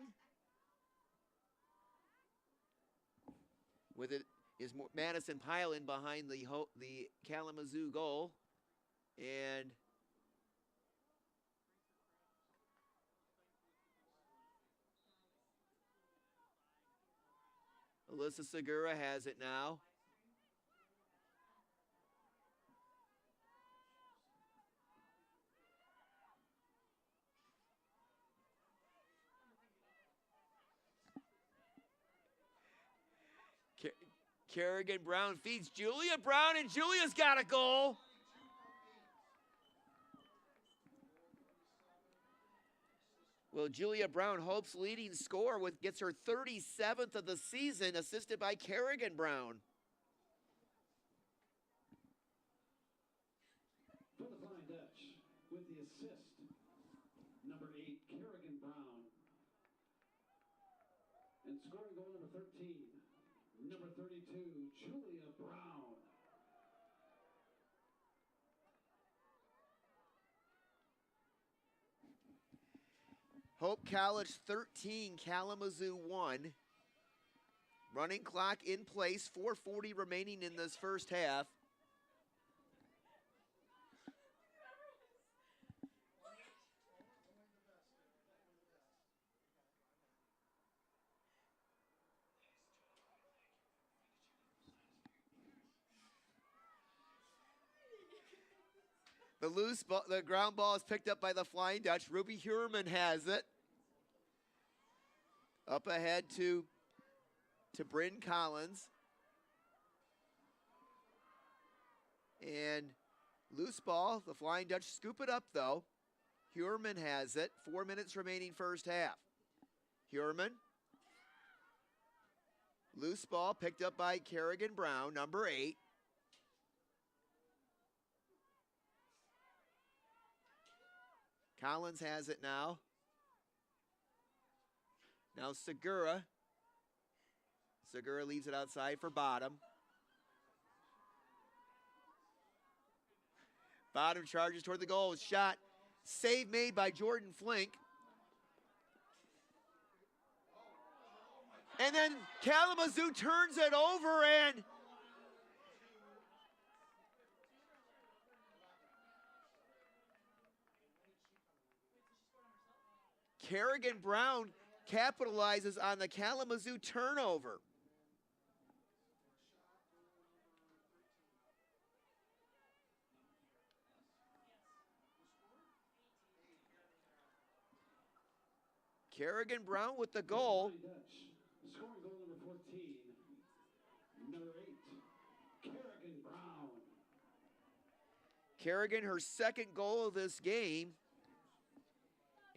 With it is Madison Pyle in behind the Kalamazoo goal. And Alyssa Segura has it now. Kerrigan Brown feeds Julia Brown, and Julia's got a goal. Well, Julia Brown, Hope's leading scorer, gets her 37th of the season, assisted by Kerrigan Brown. For the Flying Dutch, with the assist, number 8, Kerrigan Brown. And scoring goal number 13, number 32, Julia Brown. Hope College 13, Kalamazoo 1. Running clock in place, 4:40 remaining in this first half. The ground ball is picked up by the Flying Dutch. Ruby Hurman has it. Up ahead to Bryn Collins. And loose ball, the Flying Dutch scoop it up though. Hurman has it. 4 minutes remaining first half. Hurman. Loose ball picked up by Kerrigan Brown, number 8. Collins has it now. Now Segura. Segura leaves it outside for Bottom. Bottom charges toward the goal. Shot. Save made by Jordan Flink. And then Kalamazoo turns it over and Kerrigan Brown capitalizes on the Kalamazoo turnover. Kerrigan Brown with the goal. Scoring goal number 14, number 8, Kerrigan Brown. Kerrigan, her second goal of this game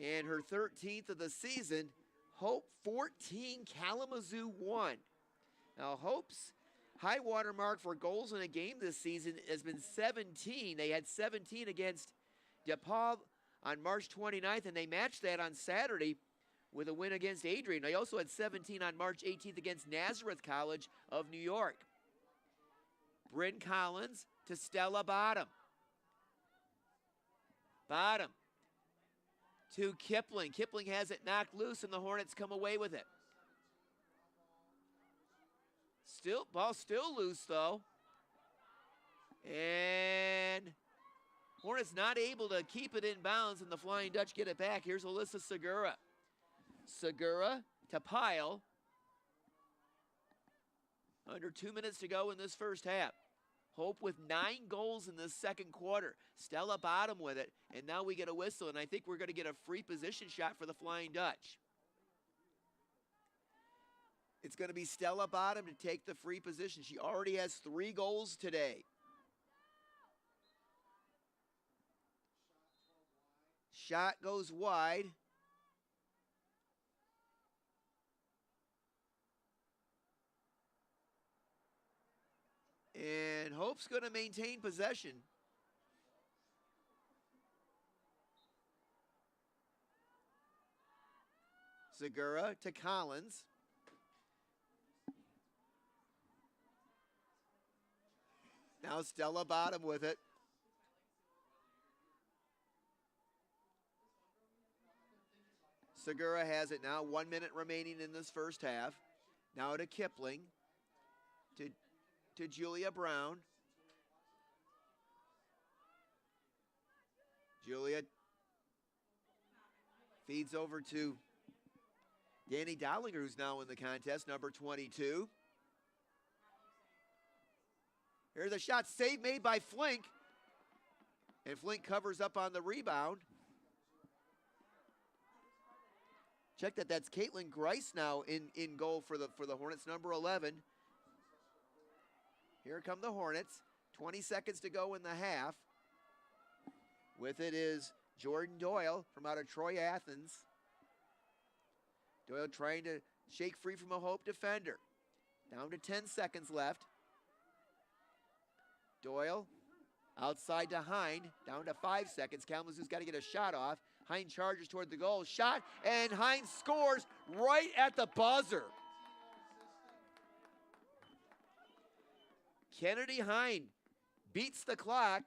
and her 13th of the season. Hope 14, Kalamazoo 1. Now Hope's high water mark for goals in a game this season has been 17. They had 17 against DePaul on March 29th, and they matched that on Saturday with a win against Adrian. They also had 17 on March 18th against Nazareth College of New York. Bryn Collins to Stella Bottom. Bottom to Kipling. Kipling has it knocked loose, and the Hornets come away with it. Ball still loose, though. And Hornets not able to keep it in bounds, and the Flying Dutch get it back. Here's Alyssa Segura. Segura to Pyle. Under 2 minutes to go in this first half. Hope with 9 goals in this second quarter. Stella Bottom with it, and now we get a whistle, and I think we're going to get a free position shot for the Flying Dutch. It's going to be Stella Bottom to take the free position. She already has 3 goals today. Shot goes wide. Hope's going to maintain possession. Segura to Collins. Now Stella Bottom with it. Segura has it now, 1 minute remaining in this first half. Now to Kipling, to Julia Brown. Julia feeds over to Danny Dollinger, who's now in the contest, number 22. Here's a shot, save made by Flink. And Flink covers up on the rebound. Check that, that's Caitlin Grice now in goal for the Hornets, number 11. Here come the Hornets, 20 seconds to go in the half. With it is Jordan Doyle from out of Troy, Athens. Doyle trying to shake free from a Hope defender. Down to 10 seconds left. Doyle outside to Hind, down to 5 seconds. Kalamazoo's got to get a shot off. Hind charges toward the goal, shot, and Hind scores right at the buzzer. Kennedy Hind beats the clock.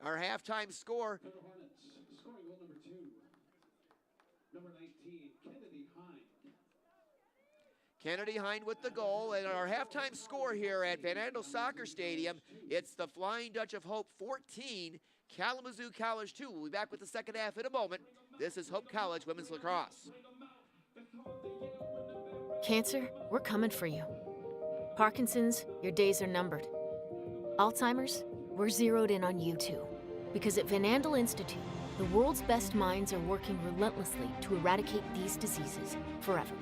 Our halftime score. Scoring goal number 2. Number 19, Kennedy Hind. Kennedy Hind with the goal, and our halftime score here at Van Andel Soccer Stadium, it's the Flying Dutch of Hope 14, Kalamazoo College 2. We'll be back with the second half in a moment. This is Hope College Women's Lacrosse. Cancer, we're coming for you. Parkinson's, your days are numbered. Alzheimer's, we're zeroed in on you too. Because at Van Andel Institute, the world's best minds are working relentlessly to eradicate these diseases forever.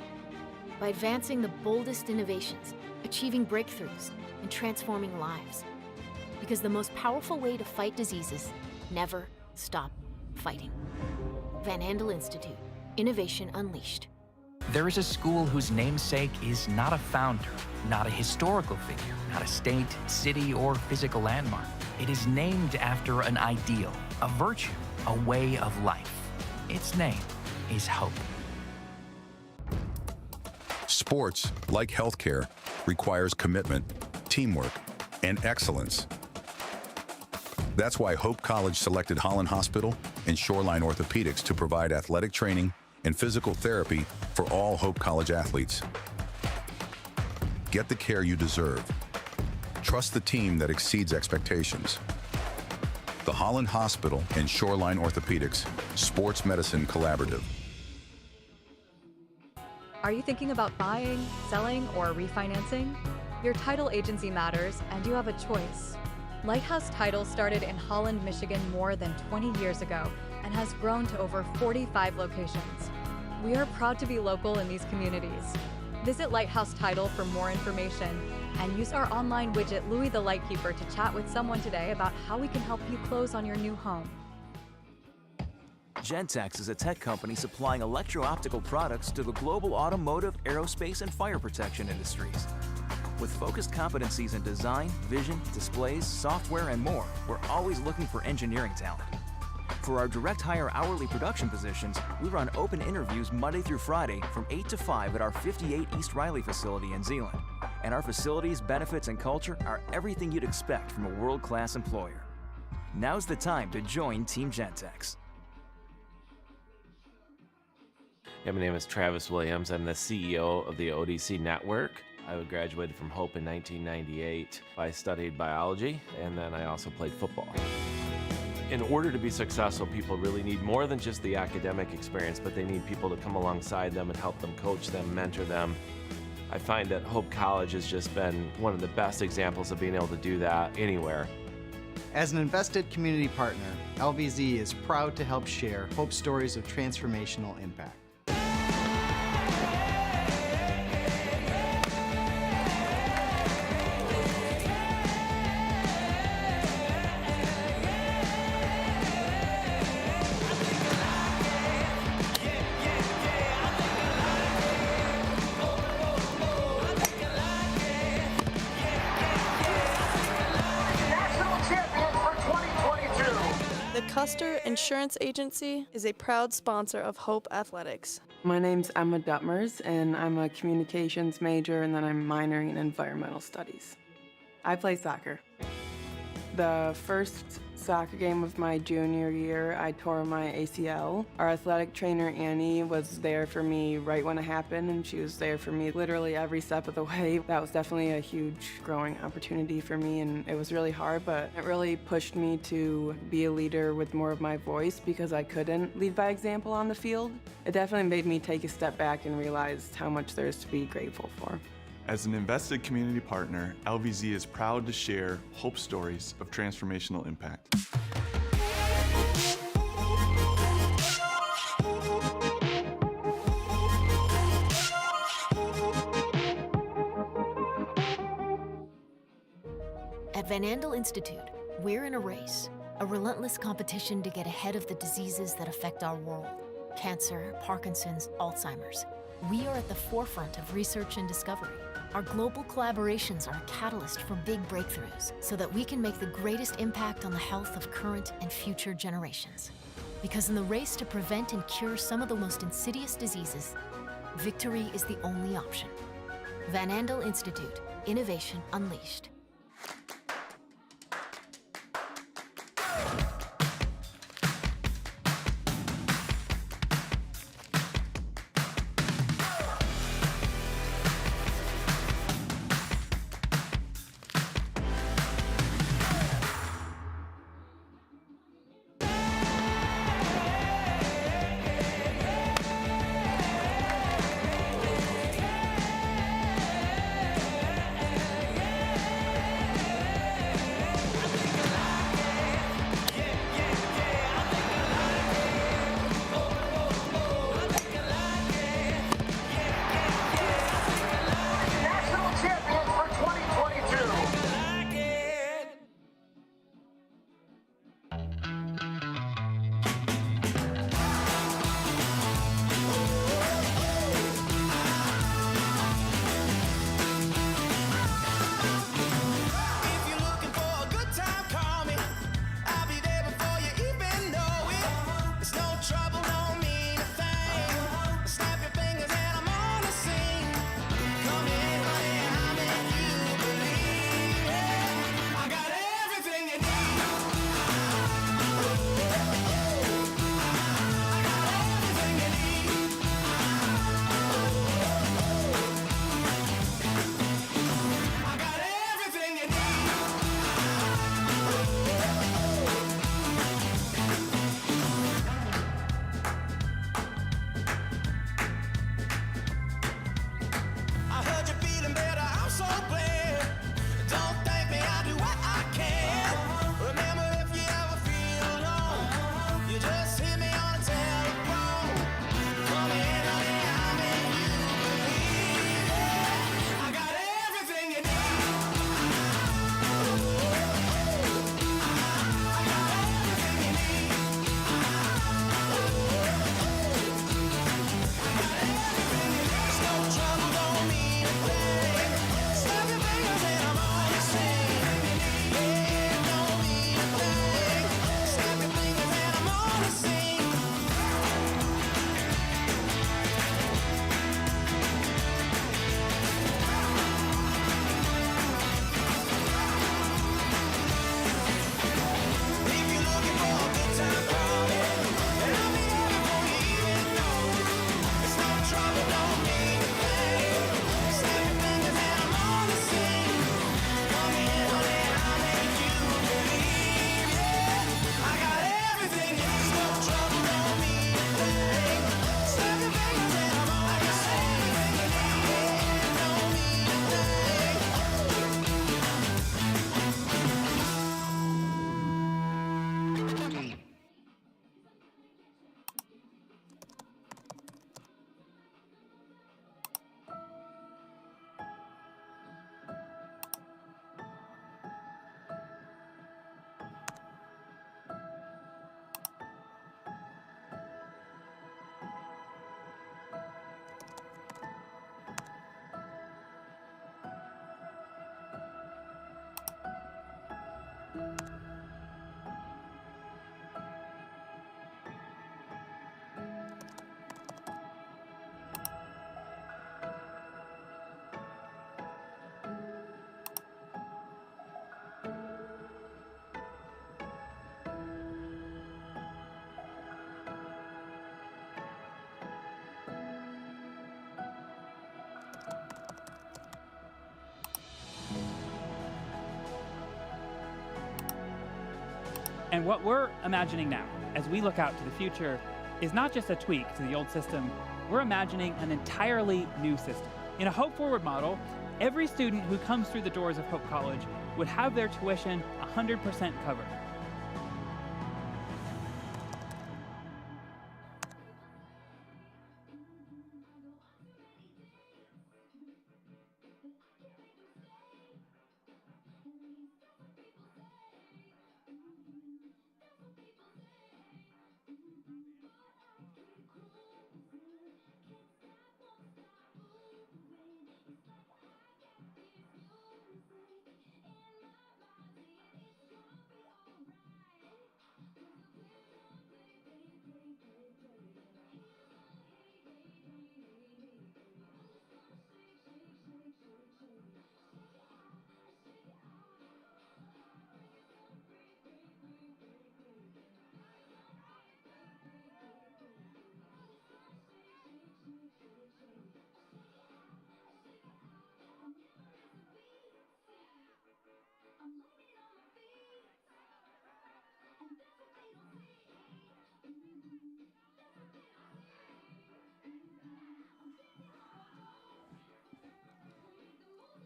By advancing the boldest innovations, achieving breakthroughs, and transforming lives. Because the most powerful way to fight diseases, never stop fighting. Van Andel Institute, innovation unleashed. There is a school whose namesake is not a founder, not a historical figure, not a state, city, or physical landmark. It is named after an ideal, a virtue, a way of life. Its name is hope. Sports, like healthcare, requires commitment, teamwork, and excellence. That's why Hope College selected Holland Hospital and Shoreline Orthopedics to provide athletic training and physical therapy for all Hope College athletes. Get the care you deserve. Trust the team that exceeds expectations. The Holland Hospital and Shoreline Orthopedics Sports Medicine Collaborative. Are you thinking about buying, selling, or refinancing? Your title agency matters, and you have a choice. Lighthouse Title started in Holland, Michigan more than 20 years ago and has grown to over 45 locations. We are proud to be local in these communities. Visit Lighthouse Title for more information and use our online widget Louis the Lightkeeper to chat with someone today about how we can help you close on your new home. Gentex is a tech company supplying electro-optical products to the global automotive, aerospace, and fire protection industries. With focused competencies in design, vision, displays, software, and more, we're always looking for engineering talent. For our direct hire hourly production positions, we run open interviews Monday through Friday from 8 to 5 at our 58 East Riley facility in Zeeland. And our facilities, benefits, and culture are everything you'd expect from a world-class employer. Now's the time to join Team Gentex. Yeah, my name is Travis Williams. I'm the CEO of the ODC Network. I graduated from Hope in 1998. I studied biology, and then I also played football. In order to be successful, people really need more than just the academic experience, but they need people to come alongside them and help them coach them, mentor them. I find that Hope College has just been one of the best examples of being able to do that anywhere. As an invested community partner, LVZ is proud to help share Hope stories of transformational impact. Foster Insurance Agency is a proud sponsor of Hope Athletics. My name's Emma Duttmers, and I'm a communications major, and then I'm minoring in environmental studies. I play soccer. The first soccer game of my junior year, I tore my ACL. Our athletic trainer, Annie, was there for me right when it happened, and she was there for me literally every step of the way. That was definitely a huge growing opportunity for me, and it was really hard, but it really pushed me to be a leader with more of my voice because I couldn't lead by example on the field. It definitely made me take a step back and realize how much there is to be grateful for. As an invested community partner, LVZ is proud to share hope stories of transformational impact. At Van Andel Institute, we're in a race, a relentless competition to get ahead of the diseases that affect our world. Cancer, Parkinson's, Alzheimer's. We are at the forefront of research and discovery. Our global collaborations are a catalyst for big breakthroughs so that we can make the greatest impact on the health of current and future generations. Because in the race to prevent and cure some of the most insidious diseases, victory is the only option. Van Andel Institute, Innovation Unleashed. And what we're imagining now, as we look out to the future, is not just a tweak to the old system, we're imagining an entirely new system. In a Hope Forward model, every student who comes through the doors of Hope College would have their tuition 100% covered.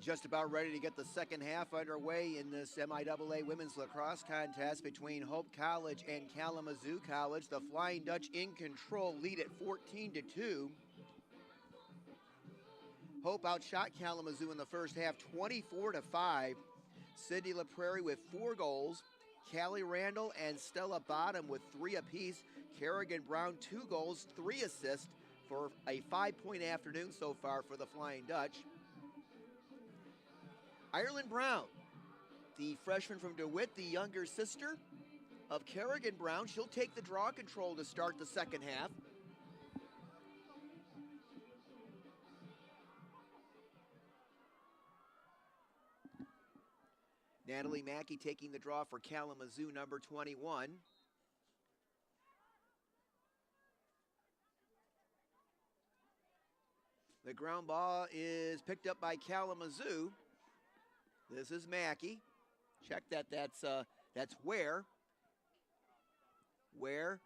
Just about ready to get the second half underway in this MIAA women's lacrosse contest between Hope College and Kalamazoo College. The Flying Dutch in control, lead at 14-2. Hope outshot Kalamazoo in the first half 24-5. Sydney LaPrairie with 4 goals. Callie Randall and Stella Bottom with 3 apiece. Kerrigan Brown 2 goals, 3 assists for a 5-point afternoon so far for the Flying Dutch. Ireland Brown, the freshman from DeWitt, the younger sister of Kerrigan Brown. She'll take the draw control to start the second half. Natalie Mackey taking the draw for Kalamazoo, number 21. The ground ball is picked up by Kalamazoo. This is Mackey. Check that. That's Ware. Ware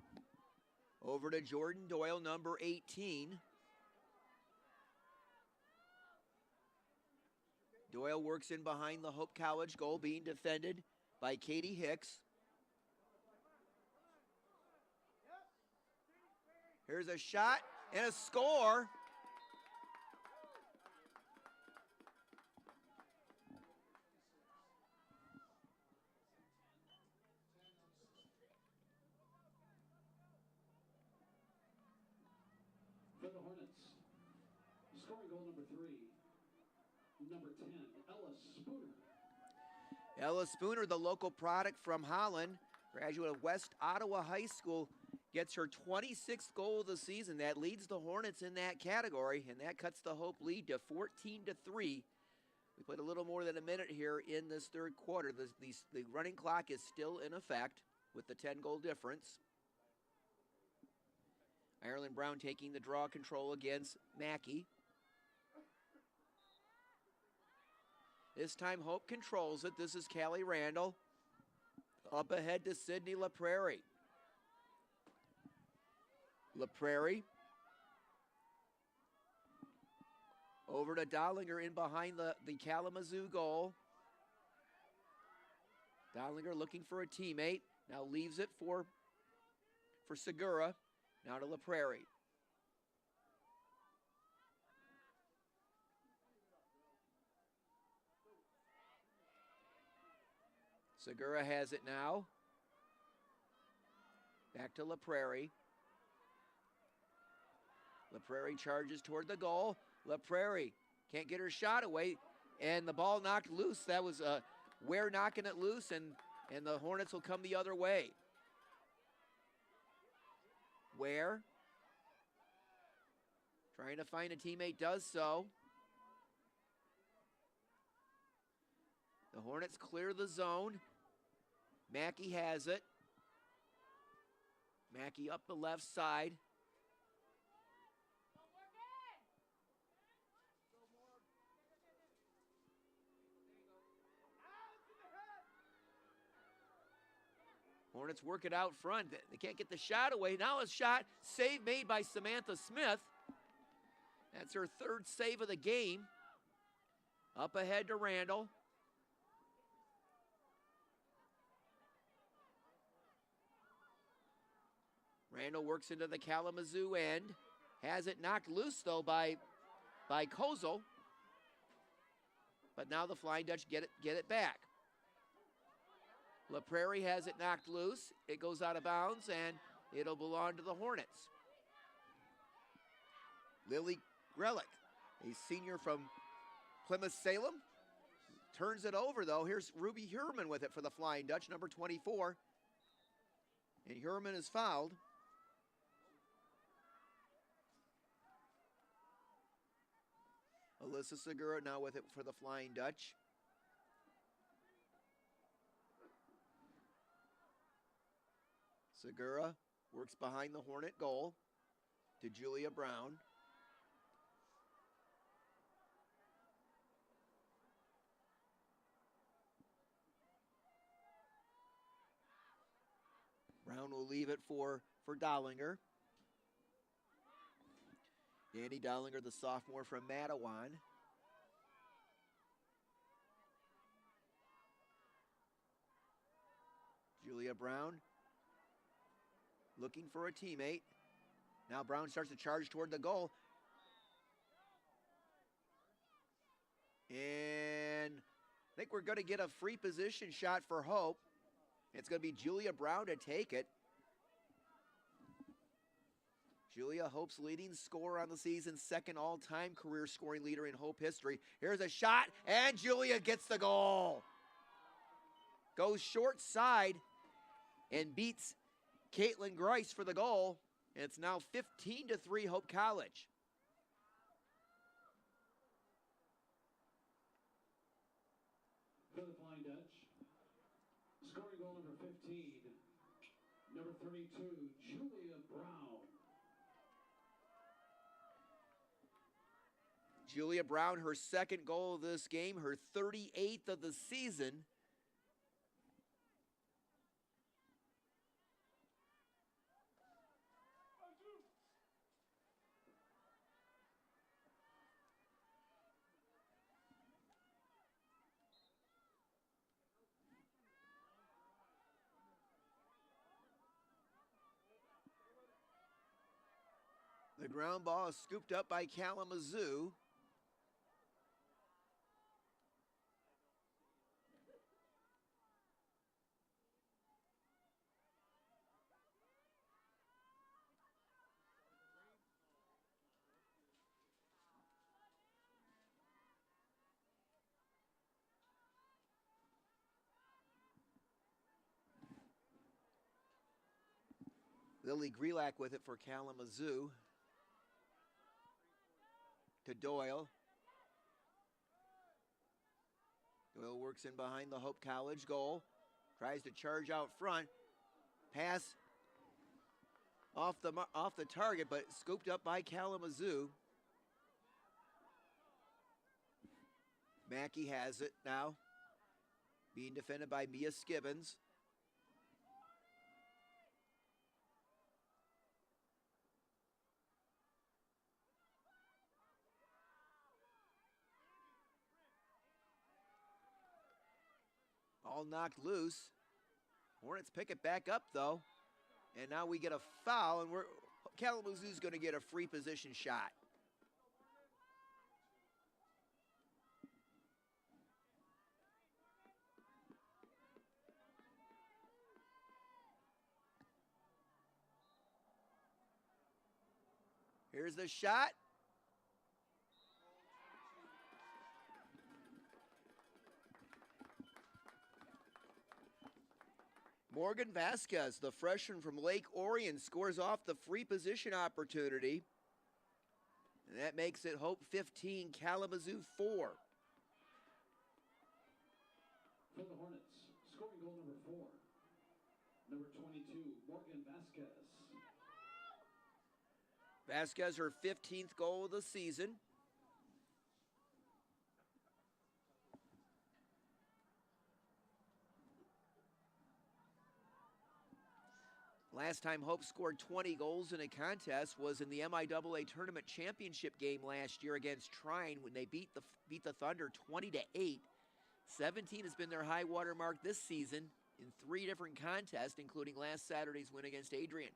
over to Jordan Doyle, number 18. Doyle works in behind the Hope College goal, being defended by Katie Hicks. Here's a shot and a score. For the Hornets, scoring goal number 3, number 10, Ella Spooner. Ella Spooner, the local product from Holland, graduate of West Ottawa High School, gets her 26th goal of the season. That leads the Hornets in that category, and that cuts the Hope lead to 14-3. We played a little more than a minute here in this third quarter. The running clock is still in effect with the 10-goal difference. Ireland Brown taking the draw control against Mackey. This time Hope controls it. This is Callie Randall. Up ahead to Sydney LaPrairie. LaPrairie. Over to Dollinger in behind the Kalamazoo goal. Dollinger looking for a teammate. Now leaves it for Segura. Now to LaPrairie. Segura has it now. Back to LaPrairie. LaPrairie charges toward the goal. LaPrairie can't get her shot away, and the ball knocked loose. That was Ware knocking it loose, and the Hornets will come the other way. Ware trying to find a teammate, does so. The Hornets clear the zone. Mackey has it. Mackey up the left side. Hornets work it out front. They can't get the shot away. Now a shot, save made by Samantha Smith. That's her third save of the game. Up ahead to Randall. Randall works into the Kalamazoo end. Has it knocked loose, though, by Kozel. But now the Flying Dutch get it back. La Prairie has it knocked loose. It goes out of bounds, and it'll belong to the Hornets. Lily Grelick, a senior from Plymouth Salem, turns it over, though. Here's Ruby Hurman with it for the Flying Dutch, number 24. And Hurman is fouled. Alyssa Segura now with it for the Flying Dutch. Segura works behind the Hornet goal to Julia Brown. Brown will leave it for Dollinger. Danny Dollinger, the sophomore from Matawan. Julia Brown looking for a teammate. Now Brown starts to charge toward the goal. And I think we're going to get a free position shot for Hope. It's going to be Julia Brown to take it. Julia, Hope's leading scorer on the season, second all-time career scoring leader in Hope history. Here's a shot, and Julia gets the goal. Goes short side and beats Caitlin Grice for the goal. And it's now 15-3 Hope College. For the Flying Dutch, scoring goal number 15, number 32, Julia Brown. Julia Brown, her second goal of this game, her 38th of the season. The ground ball is scooped up by Kalamazoo. Lily Grelak with it for Kalamazoo. To Doyle. Doyle works in behind the Hope College goal. Tries to charge out front. Pass off the target, but scooped up by Kalamazoo. Mackey has it now. Being defended by Mia Skibbins. All knocked loose. Hornets pick it back up, though. And now we get a foul, and Kalamazoo's going to get a free position shot. Here's the shot. Morgan Vasquez, the freshman from Lake Orion, scores off the free position opportunity. And that makes it Hope 15, Kalamazoo 4. For the Hornets, scoring goal number 4, number 22, Morgan Vasquez. Vasquez, her 15th goal of the season. Last time Hope scored 20 goals in a contest was in the MIAA tournament championship game last year against Trine when they beat the Thunder 20-8. 17 has been their high water mark this season in 3 different contests, including last Saturday's win against Adrian.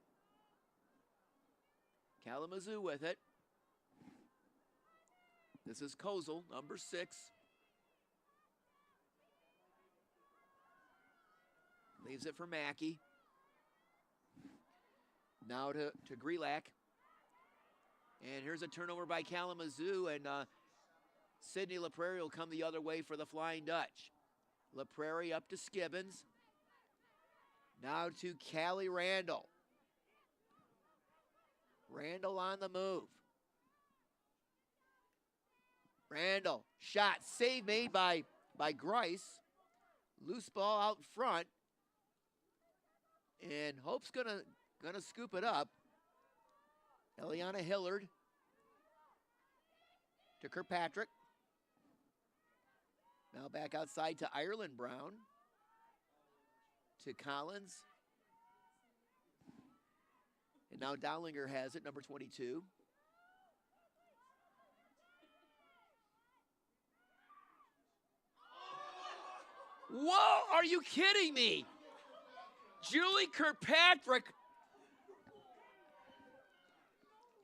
Kalamazoo with it. This is Kozel, number 6. Leaves it for Mackey. Now to Grelak. And here's a turnover by Kalamazoo, and Sidney LaPrairie will come the other way for the Flying Dutch. LaPrairie up to Skibbins. Now to Callie Randall. Randall on the move. Randall, shot, save made by Grice. Loose ball out front. And Hope's gonna scoop it up. Eliana Hillard to Kirkpatrick. Now back outside to Ireland Brown. To Collins. And now Dowlinger has it, number 22. Whoa, are you kidding me? Julie Kirkpatrick.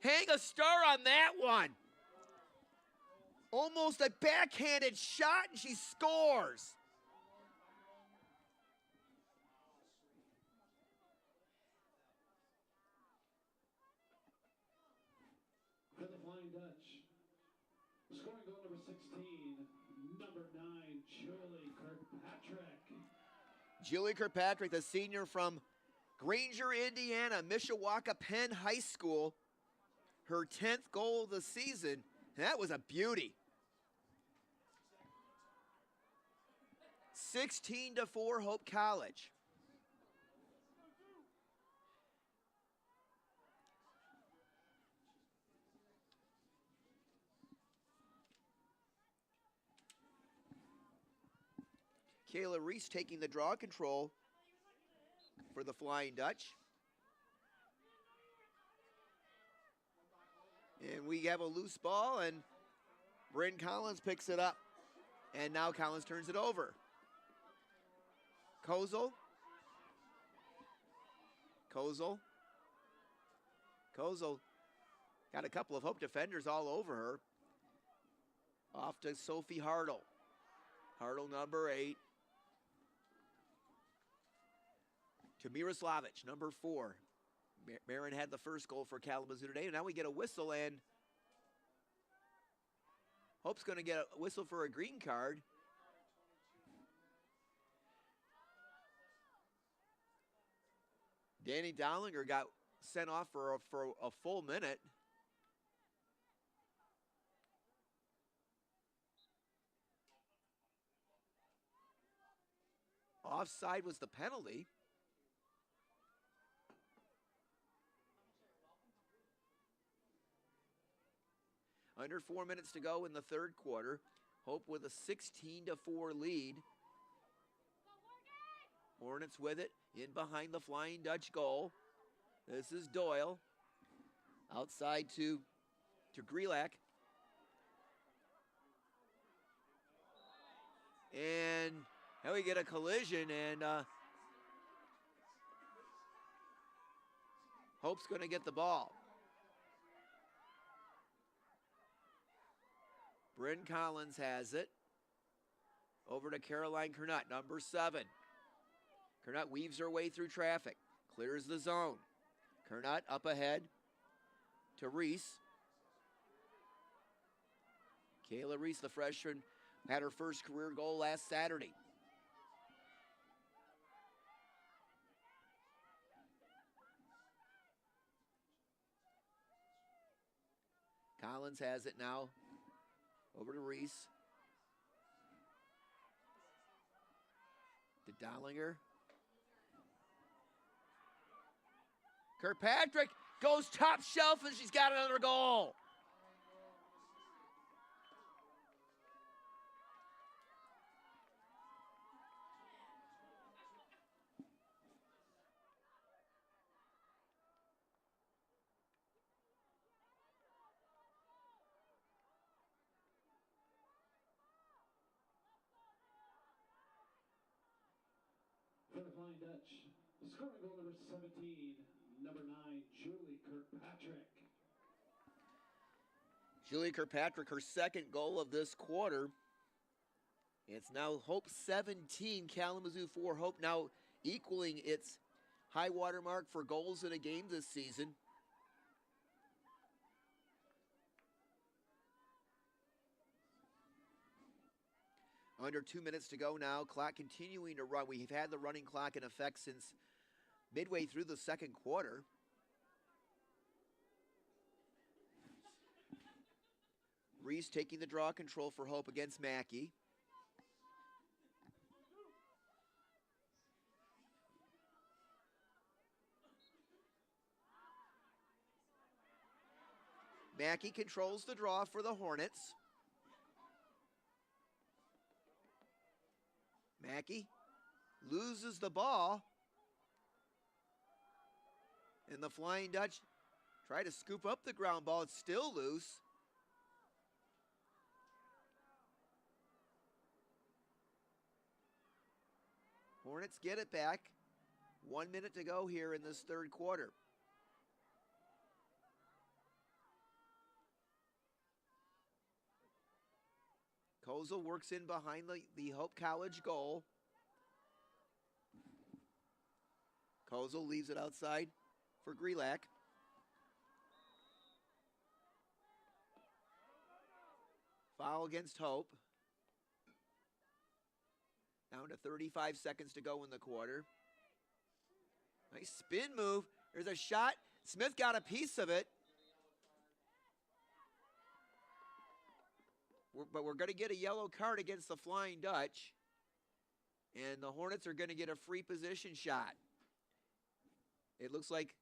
Hang a star on that one. Almost a backhanded shot, and she scores. For the Flying Dutch, scoring goal number 16, number 9, Julie Kirkpatrick. Julie Kirkpatrick, the senior from Granger, Indiana, Mishawaka Penn High School. Her 10th goal of the season. That was a beauty. 16-4 Hope College. Kayla Reese taking the draw control for the Flying Dutch. And we have a loose ball, and Bryn Collins picks it up. And now Collins turns it over. Kozel. Got a couple of Hope defenders all over her. Off to Sophie Hartle. Hartle, number 8. To Miroslavic, number 4. Marin had the first goal for Kalamazoo today. Now we get a whistle, and Hope's going to get a whistle for a green card. Danny Dowlinger got sent off for a full minute. Offside was the penalty. Under 4 minutes to go in the third quarter. Hope with a 16-4 lead. Hornets with it in behind the Flying Dutch goal. This is Doyle. Outside to Grelak. And now we get a collision, and Hope's going to get the ball. Bryn Collins has it. Over to Caroline Kernut, number 7. Kernut weaves her way through traffic. Clears the zone. Kernut up ahead to Reese. Kayla Reese, the freshman, had her first career goal last Saturday. Collins has it now. Over to Reese. To Dowlinger. Kirkpatrick goes top shelf, and she's got another goal. Flying Dutch. Scoring goal number 17, number 9, Julie Kirkpatrick. Julie Kirkpatrick, her second goal of this quarter. It's now Hope 17, Kalamazoo 4. Hope now equaling its high water mark for goals in a game this season. Under 2 minutes to go now. Clock continuing to run. We've had the running clock in effect since midway through the second quarter. Reese taking the draw control for Hope against Mackey. Mackey controls the draw for the Hornets. Mackey loses the ball. And the Flying Dutch try to scoop up the ground ball. It's still loose. Hornets get it back. 1 minute to go here in this third quarter. Kozel works in behind the Hope College goal. Kozel leaves it outside for Grelak. Foul against Hope. Down to 35 seconds to go in the quarter. Nice spin move. There's a shot. Smith got a piece of it. But we're going to get a yellow card against the Flying Dutch. And the Hornets are going to get a free position shot. It looks like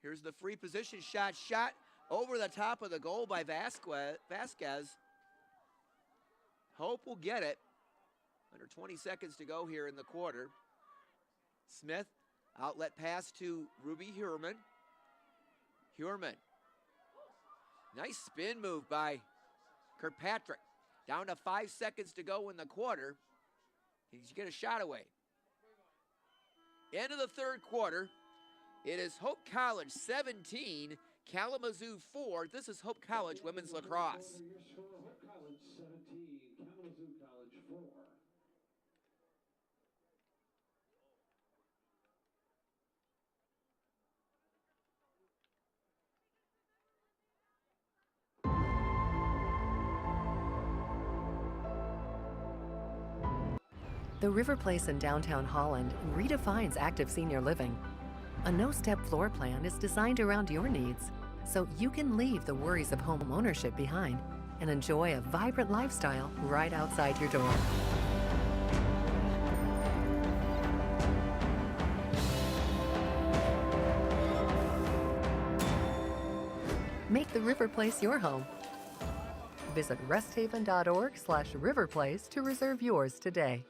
here's the free position shot. Shot over the top of the goal by Vasquez. Hope will get it. Under 20 seconds to go here in the quarter. Smith, outlet pass to Ruby Hurman. Hurman. Nice spin move by Kirkpatrick. Down to 5 seconds to go in the quarter. He's get a shot away. End of the third quarter. It is Hope College 17, Kalamazoo 4. This is Hope College Women's Lacrosse. Your score, Hope College 17, Kalamazoo College 4. The River Place in downtown Holland redefines active senior living. A no-step floor plan is designed around your needs, so you can leave the worries of home ownership behind and enjoy a vibrant lifestyle right outside your door. Make the River Place your home. Visit resthaven.org/riverplace to reserve yours today.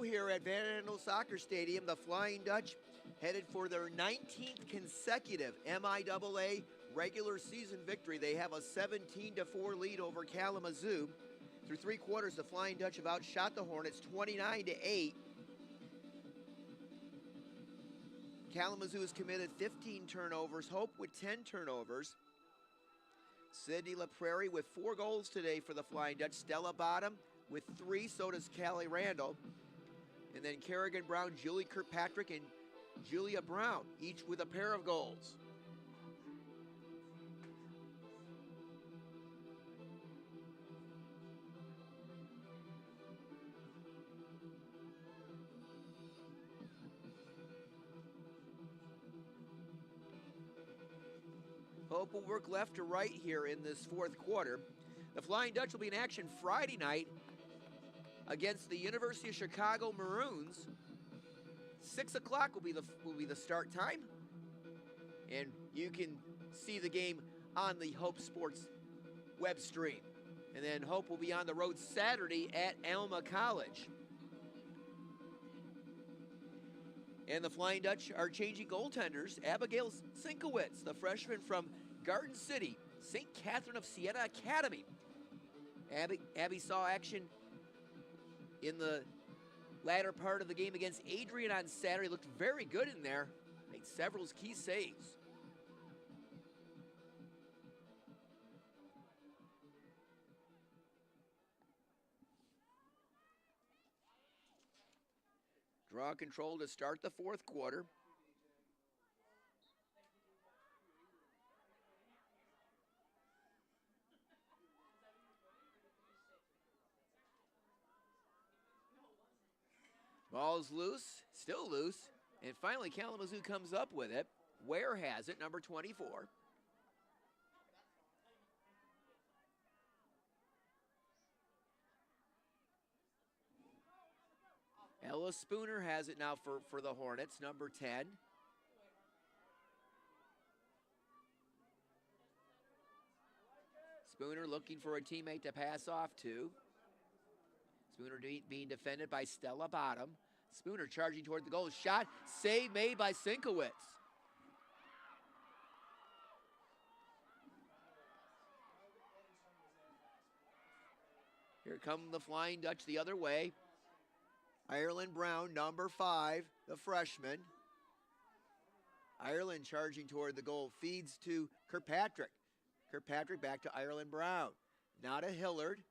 Here at Van Andel Soccer Stadium, the Flying Dutch headed for their 19th consecutive MIAA regular season victory. They have a 17-4 lead over Kalamazoo. Through 3 quarters, the Flying Dutch have outshot the Hornets 29-8. Kalamazoo has committed 15 turnovers, Hope with 10 turnovers. Sydney LaPrairie with 4 goals today for the Flying Dutch. Stella Bottom with 3, so does Callie Randall. And then Kerrigan Brown, Julie Kirkpatrick, and Julia Brown, each with a pair of goals. Hope will work left to right here in this fourth quarter. The Flying Dutch will be in action Friday night against the University of Chicago Maroons. 6 o'clock will be the start time, and you can see the game on the Hope Sports web stream. And then Hope will be on the road Saturday at Alma College. And the Flying Dutch are changing goaltenders. Abigail Sinkowitz, the freshman from Garden City, St. Catherine of Siena Academy. Abby saw action in the latter part of the game against Adrian on Saturday. Looked very good in there. Made several key saves. Draw control to start the fourth quarter. Ball's loose, still loose, and finally Kalamazoo comes up with it. Ware has it, number 24. Ella Spooner has it now for the Hornets, number 10. Spooner looking for a teammate to pass off to. Spooner being defended by Stella Bottom. Spooner charging toward the goal. Shot, save made by Sinkowitz. Here come the Flying Dutch the other way. Ireland Brown, number 5, the freshman. Ireland charging toward the goal, feeds to Kirkpatrick. Kirkpatrick back to Ireland Brown. Now to Hillard.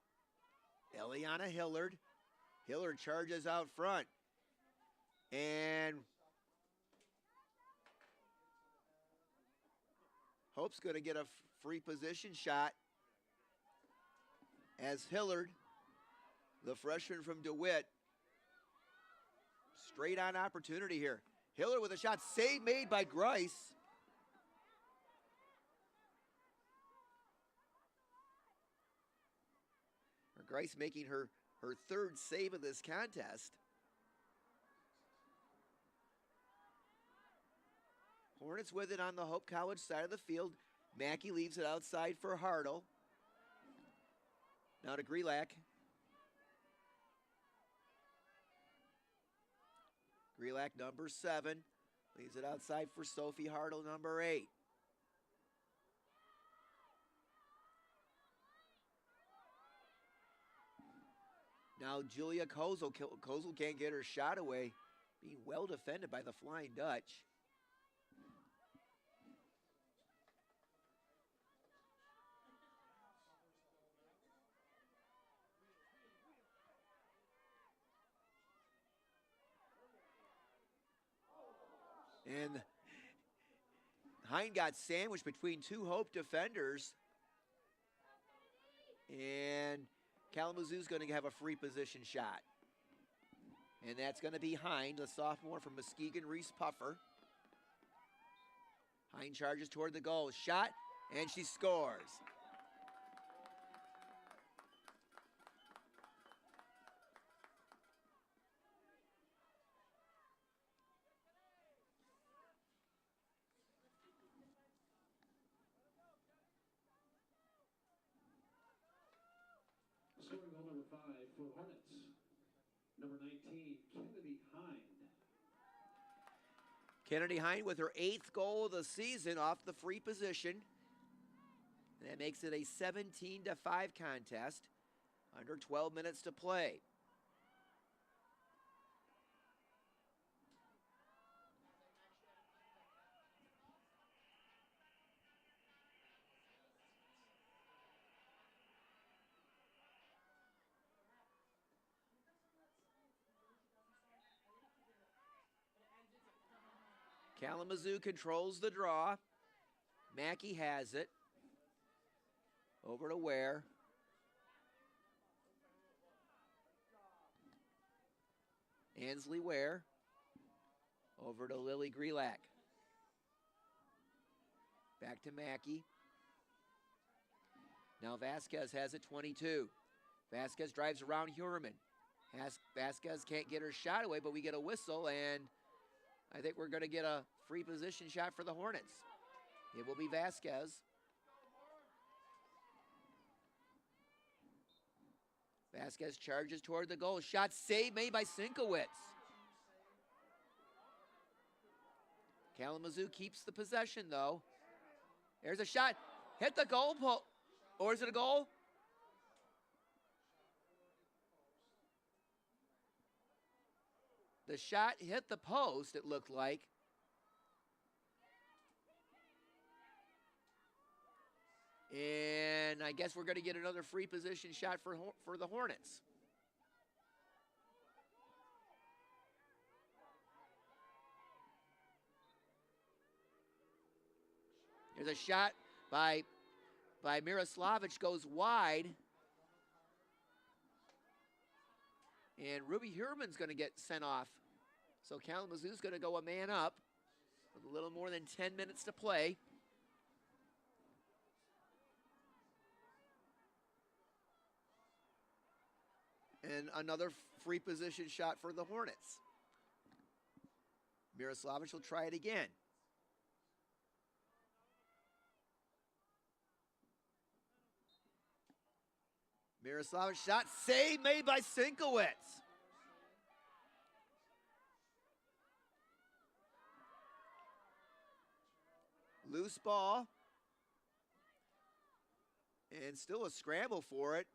Eliana Hillard. Hillard charges out front. And Hope's going to get a free position shot as Hillard, the freshman from DeWitt, straight on opportunity here. Hillard with a shot, save made by Grice. Grice making her third save of this contest. Hornets with it on the Hope College side of the field. Mackey leaves it outside for Hartle. Now to Grelac. Grelac, number 7. Leaves it outside for Sophie Hartle, number 8. Now Julia Kozel. Kozel can't get her shot away. Being well defended by the Flying Dutch. And Hine got sandwiched between two Hope defenders. And Kalamazoo's going to have a free position shot. And that's going to be Hine, the sophomore from Muskegon Reese Puffer. Hine charges toward the goal. Shot, and she scores. Scoring goal number 5 for the Hornets. Number 19, Kennedy Hine. Kennedy Hine with her 8th goal of the season off the free position. And that makes it a 17-5 contest. Under 12 minutes to play. Kalamazoo controls the draw. Mackey has it. Over to Ware. Ansley Ware. Over to Lily Grelak. Back to Mackey. Now Vasquez has it, 22. Vasquez drives around Hurman. Vasquez can't get her shot away, but we get a whistle, and I think we're going to get a free position shot for the Hornets. It will be Vasquez. Vasquez charges toward the goal. Shot saved, made by Sinkowitz. Kalamazoo keeps the possession, though. There's a shot. Hit the goal post. Or is it a goal? The shot hit the post, it looked like. And I guess we're going to get another free position shot for the Hornets. There's a shot by Miroslavic, goes wide. And Ruby Hurman's going to get sent off. So Kalamazoo's going to go a man up with a little more than 10 minutes to play. And another free position shot for the Hornets. Miroslavic will try it again. Miroslavic shot, save made by Sinkowitz. Loose ball. And still a scramble for it.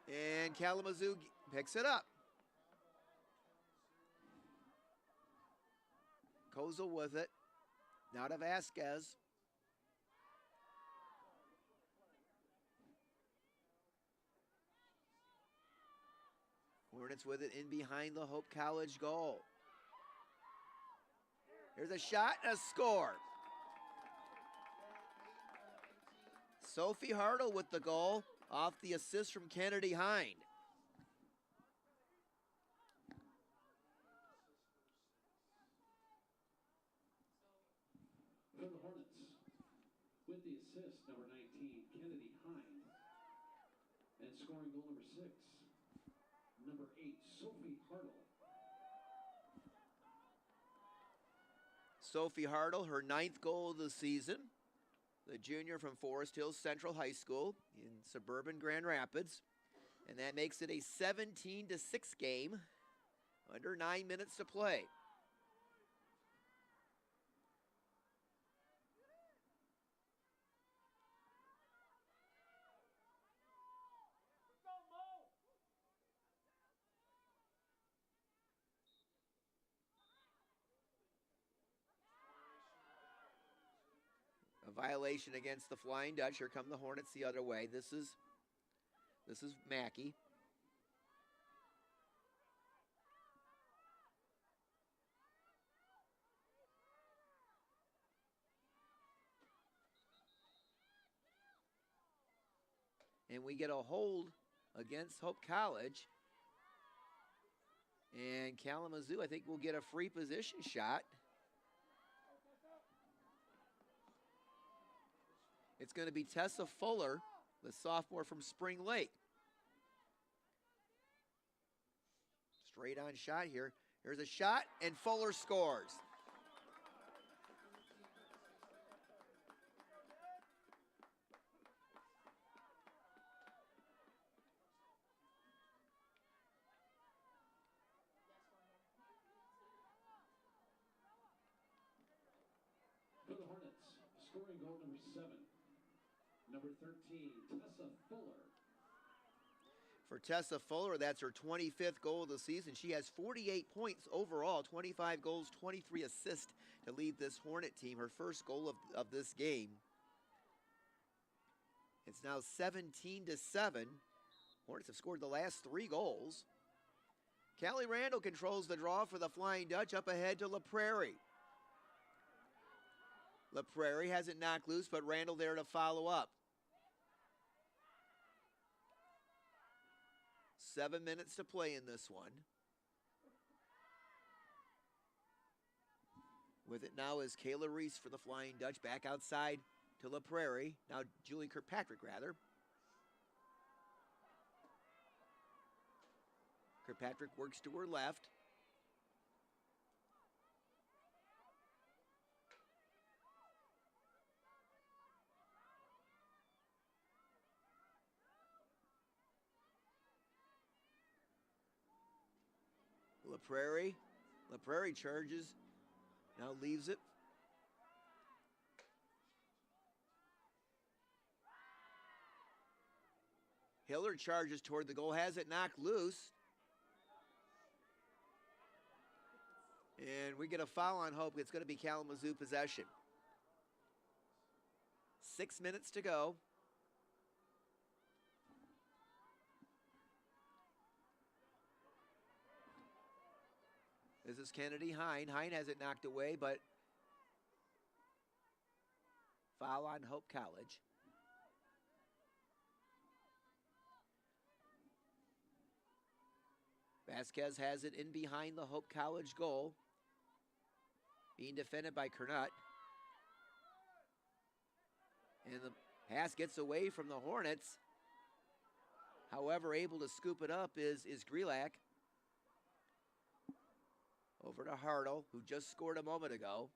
And Kalamazoo picks it up. Kozel with it. Now to Vasquez. Hornets with it in behind the Hope College goal. There's a shot and a score. Sophie Hartle with the goal off the assist from Kennedy Hind. For the Hornets, with the assist, number 19, Kennedy Hind. And scoring goal number 6, number 8, Sophie Hartle. Sophie Hartle, her 9th goal of the season. The junior from Forest Hills Central High School in suburban Grand Rapids. And that makes it a 17-6 game, under 9 minutes to play. A violation against the Flying Dutch. Here come the Hornets the other way. This is Mackey. And we get a hold against Hope College. And Kalamazoo, I think, will get a free position shot. It's going to be Tessa Fuller, the sophomore from Spring Lake. Straight on shot here. Here's a shot, and Fuller scores. For the Hornets, scoring goal number 7. Number 13, Tessa Fuller. For Tessa Fuller, that's her 25th goal of the season. She has 48 points overall, 25 goals, 23 assists to lead this Hornet team. Her first goal of this game. It's now 17-7. Hornets have scored the last 3 goals. Callie Randall controls the draw for the Flying Dutch up ahead to La Prairie. La Prairie has it knocked loose, but Randall there to follow up. 7 minutes to play in this one. With it now is Kayla Reese for the Flying Dutch, back outside to La Prairie. Now Julie Kirkpatrick, rather. Kirkpatrick works to her left. La Prairie charges, now leaves it. Hiller charges toward the goal, has it knocked loose. And we get a foul on Hope. It's going to be Kalamazoo possession. 6 minutes to go. This is Kennedy Hine. Hine has it knocked away, but foul on Hope College. Vasquez has it in behind the Hope College goal. Being defended by Kernut. And the pass gets away from the Hornets. However, able to scoop it up is Grelak. Over to Hartle, who just scored a moment ago.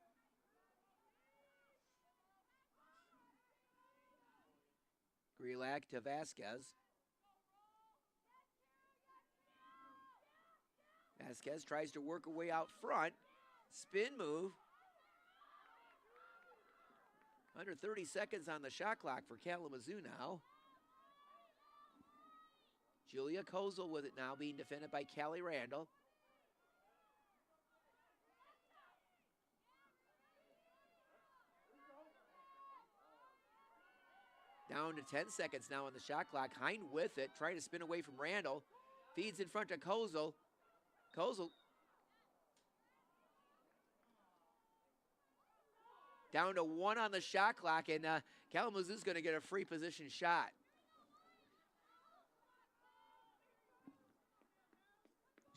Grelak to Vasquez. Vasquez tries to work her way out front. Spin move. Under 30 seconds on the shot clock for Kalamazoo now. Julia Kozel with it now, being defended by Callie Randall. Down to 10 seconds now on the shot clock. Hine with it, trying to spin away from Randall. Feeds in front to Kozel. Kozel down to 1 on the shot clock, and Kalamazoo's going to get a free position shot.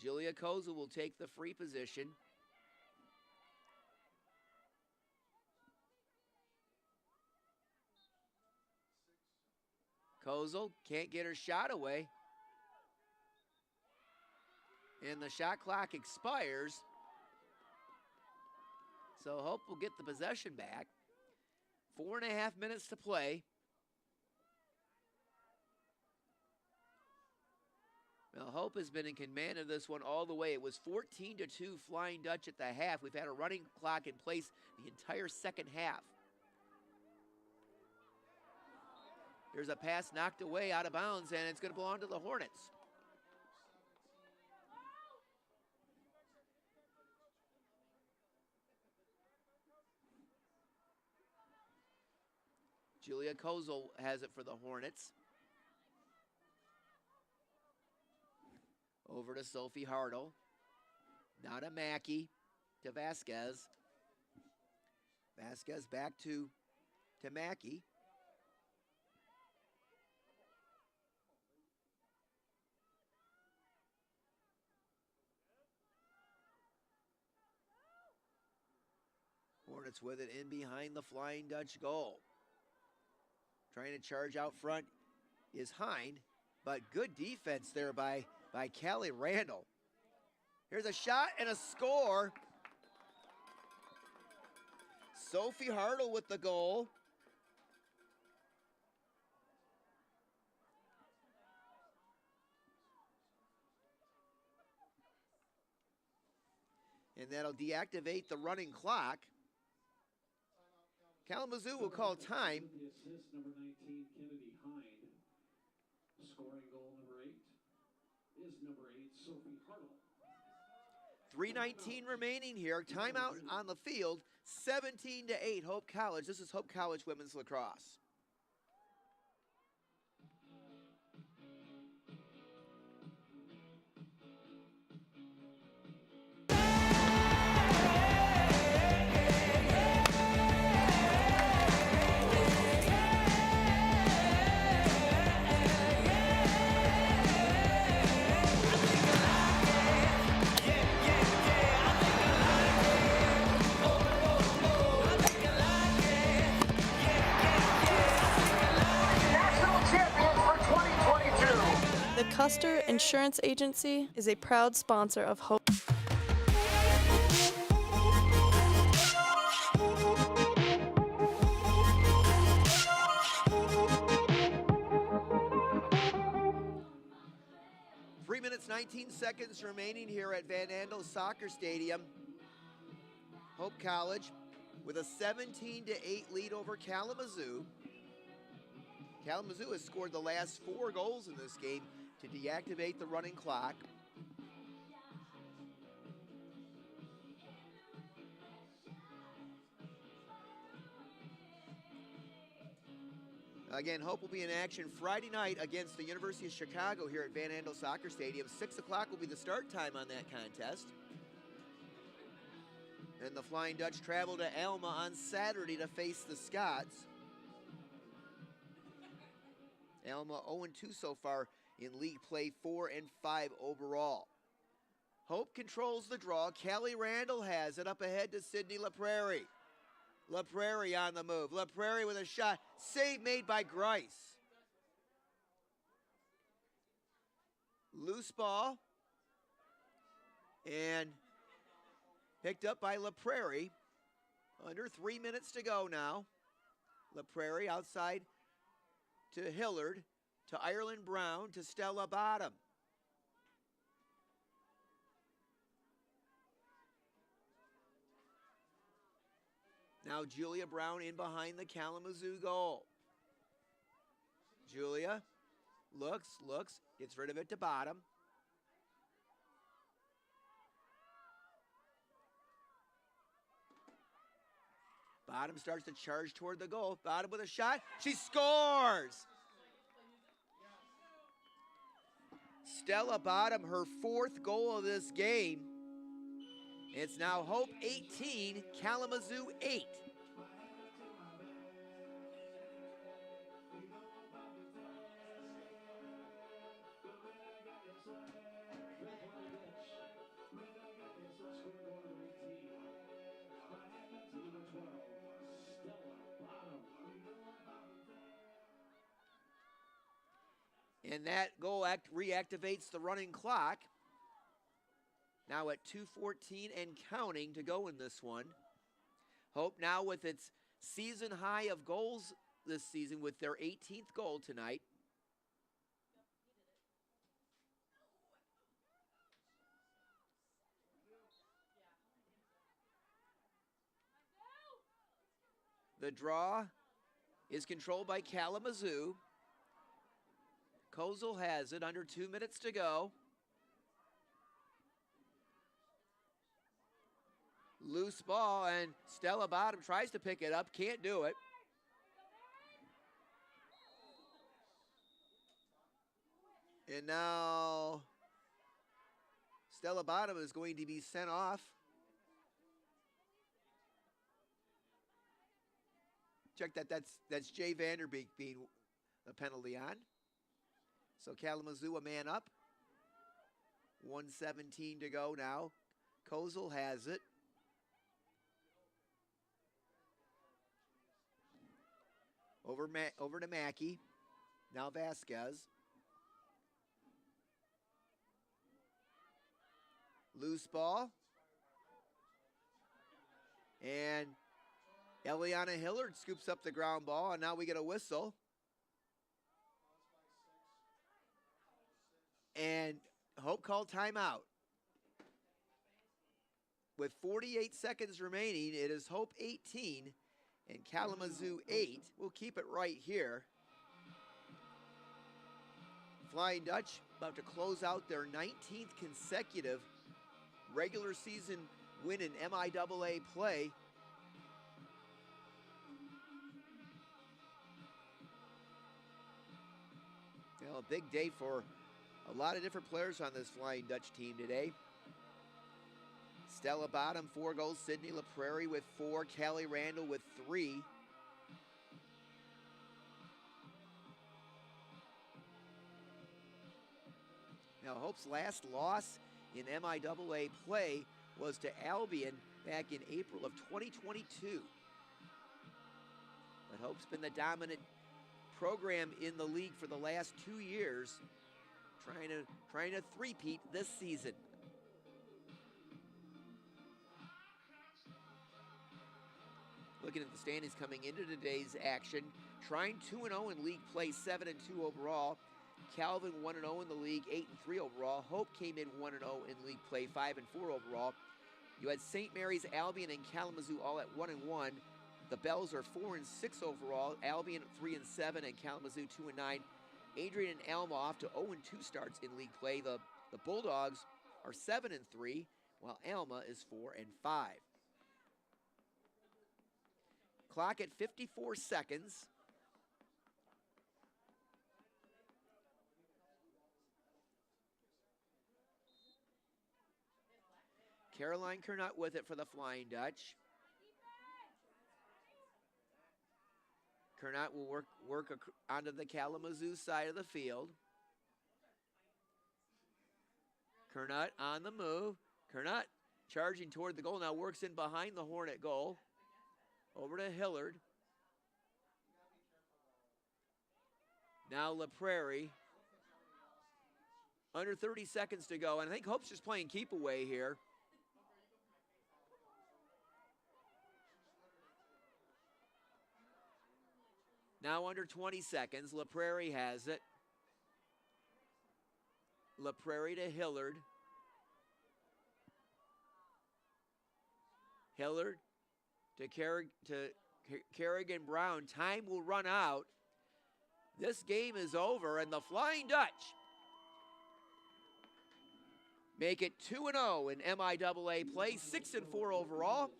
Julia Kozel will take the free position. Kozel can't get her shot away. And the shot clock expires. So Hope will get the possession back. 4.5 minutes to play. Well, Hope has been in command of this one all the way. It was 14-2 Flying Dutch at the half. We've had a running clock in place the entire second half. There's a pass knocked away out of bounds, and it's going to belong to the Hornets. Julia Kozel has it for the Hornets. Over to Sophie Hartle. Now to Mackey, to Vasquez. Vasquez back to Mackey. Hornets with it in behind the Flying Dutch goal. Trying to charge out front is Hine, but good defense there by Callie Randall. Here's a shot and a score. Sophie Hartle with the goal. And that'll deactivate the running clock. Kalamazoo will call time. The assist, number 19, Kennedy Hine. Scoring goal number 8 is number 8, Sophie Hartle. 3:19 remaining here. Timeout on the field. 17-8 Hope College. This is Hope College women's lacrosse. Custer Insurance Agency is a proud sponsor of Hope. 3 minutes, 19 seconds remaining here at Van Andel Soccer Stadium. Hope College with a 17-8 lead over Kalamazoo. Kalamazoo has scored the last 4 goals in this game to deactivate the running clock. Again, Hope will be in action Friday night against the University of Chicago here at Van Andel Soccer Stadium. 6 o'clock will be the start time on that contest. And the Flying Dutch travel to Alma on Saturday to face the Scots. Alma 0-2 so far in league play, 4-5 overall. Hope controls the draw. Callie Randall has it up ahead to Sydney LaPrairie. LaPrairie on the move. LaPrairie with a shot. Save made by Grice. Loose ball. And picked up by LaPrairie. Under 3 minutes to go now. LaPrairie outside to Hillard, to Ireland Brown, to Stella Bottom. Now Julia Brown in behind the Kalamazoo goal. Julia looks, gets rid of it to Bottom. Bottom starts to charge toward the goal. Bottom with a shot. She scores! Stella Bottom, her 4th goal of this game. It's now Hope 18, Kalamazoo 8. And that goal reactivates the running clock. Now at 2:14 and counting to go in this one. Hope now with its season high of goals this season with their 18th goal tonight. The draw is controlled by Kalamazoo. Kozel has it, under 2 minutes to go. Loose ball, and Stella Bottom tries to pick it up, can't do it. And now Stella Bottom is going to be sent off. Check that, that's Jay Vanderbeek being a penalty on. So Kalamazoo a man up. 1:17 to go now. Kozel has it. Over to Mackey. Now Vasquez. Loose ball. And Eliana Hillard scoops up the ground ball, and now we get a whistle. And Hope called timeout. With 48 seconds remaining, it is Hope 18 and Kalamazoo 8. We'll keep it right here. Flying Dutch about to close out their 19th consecutive regular season win in MIAA play. You know, a big day for a lot of different players on this Flying Dutch team today. Stella Bottom, 4 goals. Sydney LaPrairie with 4. Callie Randall with 3. Now, Hope's last loss in MIAA play was to Albion back in April of 2022. But Hope's been the dominant program in the league for the last 2 years, trying to three-peat this season. Looking at the standings coming into today's action, Trine 2-0 in league play, 7-2 overall. Calvin 1-0 in the league, 8-3 overall. Hope came in 1-0 in league play, 5-4 overall. You had St. Mary's, Albion, and Kalamazoo all at 1-1. The Bells are 4-6 overall. Albion 3-7 and Kalamazoo 2-9. Adrian and Alma off to 0-2 starts in league play. The Bulldogs are 7-3, while Alma is 4-5. Clock at 54 seconds. Caroline Kernut with it for the Flying Dutch. Kernut will work onto the Kalamazoo side of the field. Kernut on the move. Kernut charging toward the goal, now works in behind the Hornet goal. Over to Hillard. Now La Prairie. Under 30 seconds to go, and I think Hope's just playing keep away here. Now under 20 seconds, La Prairie has it. La Prairie to Hillard. Hillard to Kerrigan Brown. Time will run out. This game is over, and the Flying Dutch make it 2-0 in MIAA play, 6-4 overall.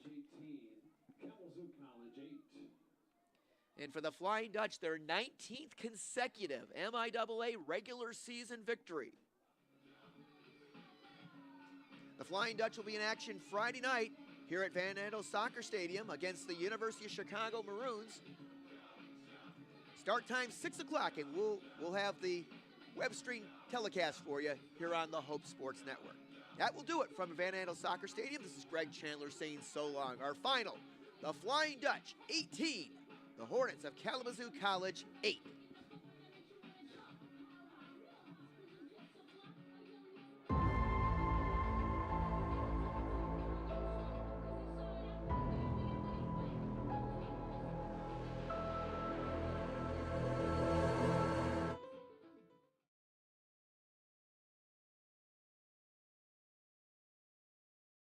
And for the Flying Dutch, their 19th consecutive MIAA regular season victory. The Flying Dutch will be in action Friday night here at Van Andel Soccer Stadium against the University of Chicago Maroons. Start time 6 o'clock, and we'll have the web stream telecast for you here on the Hope Sports Network. That will do it from Van Andel Soccer Stadium. This is Greg Chandler saying so long. Our final, the Flying Dutch 18, the Hornets of Kalamazoo College 8.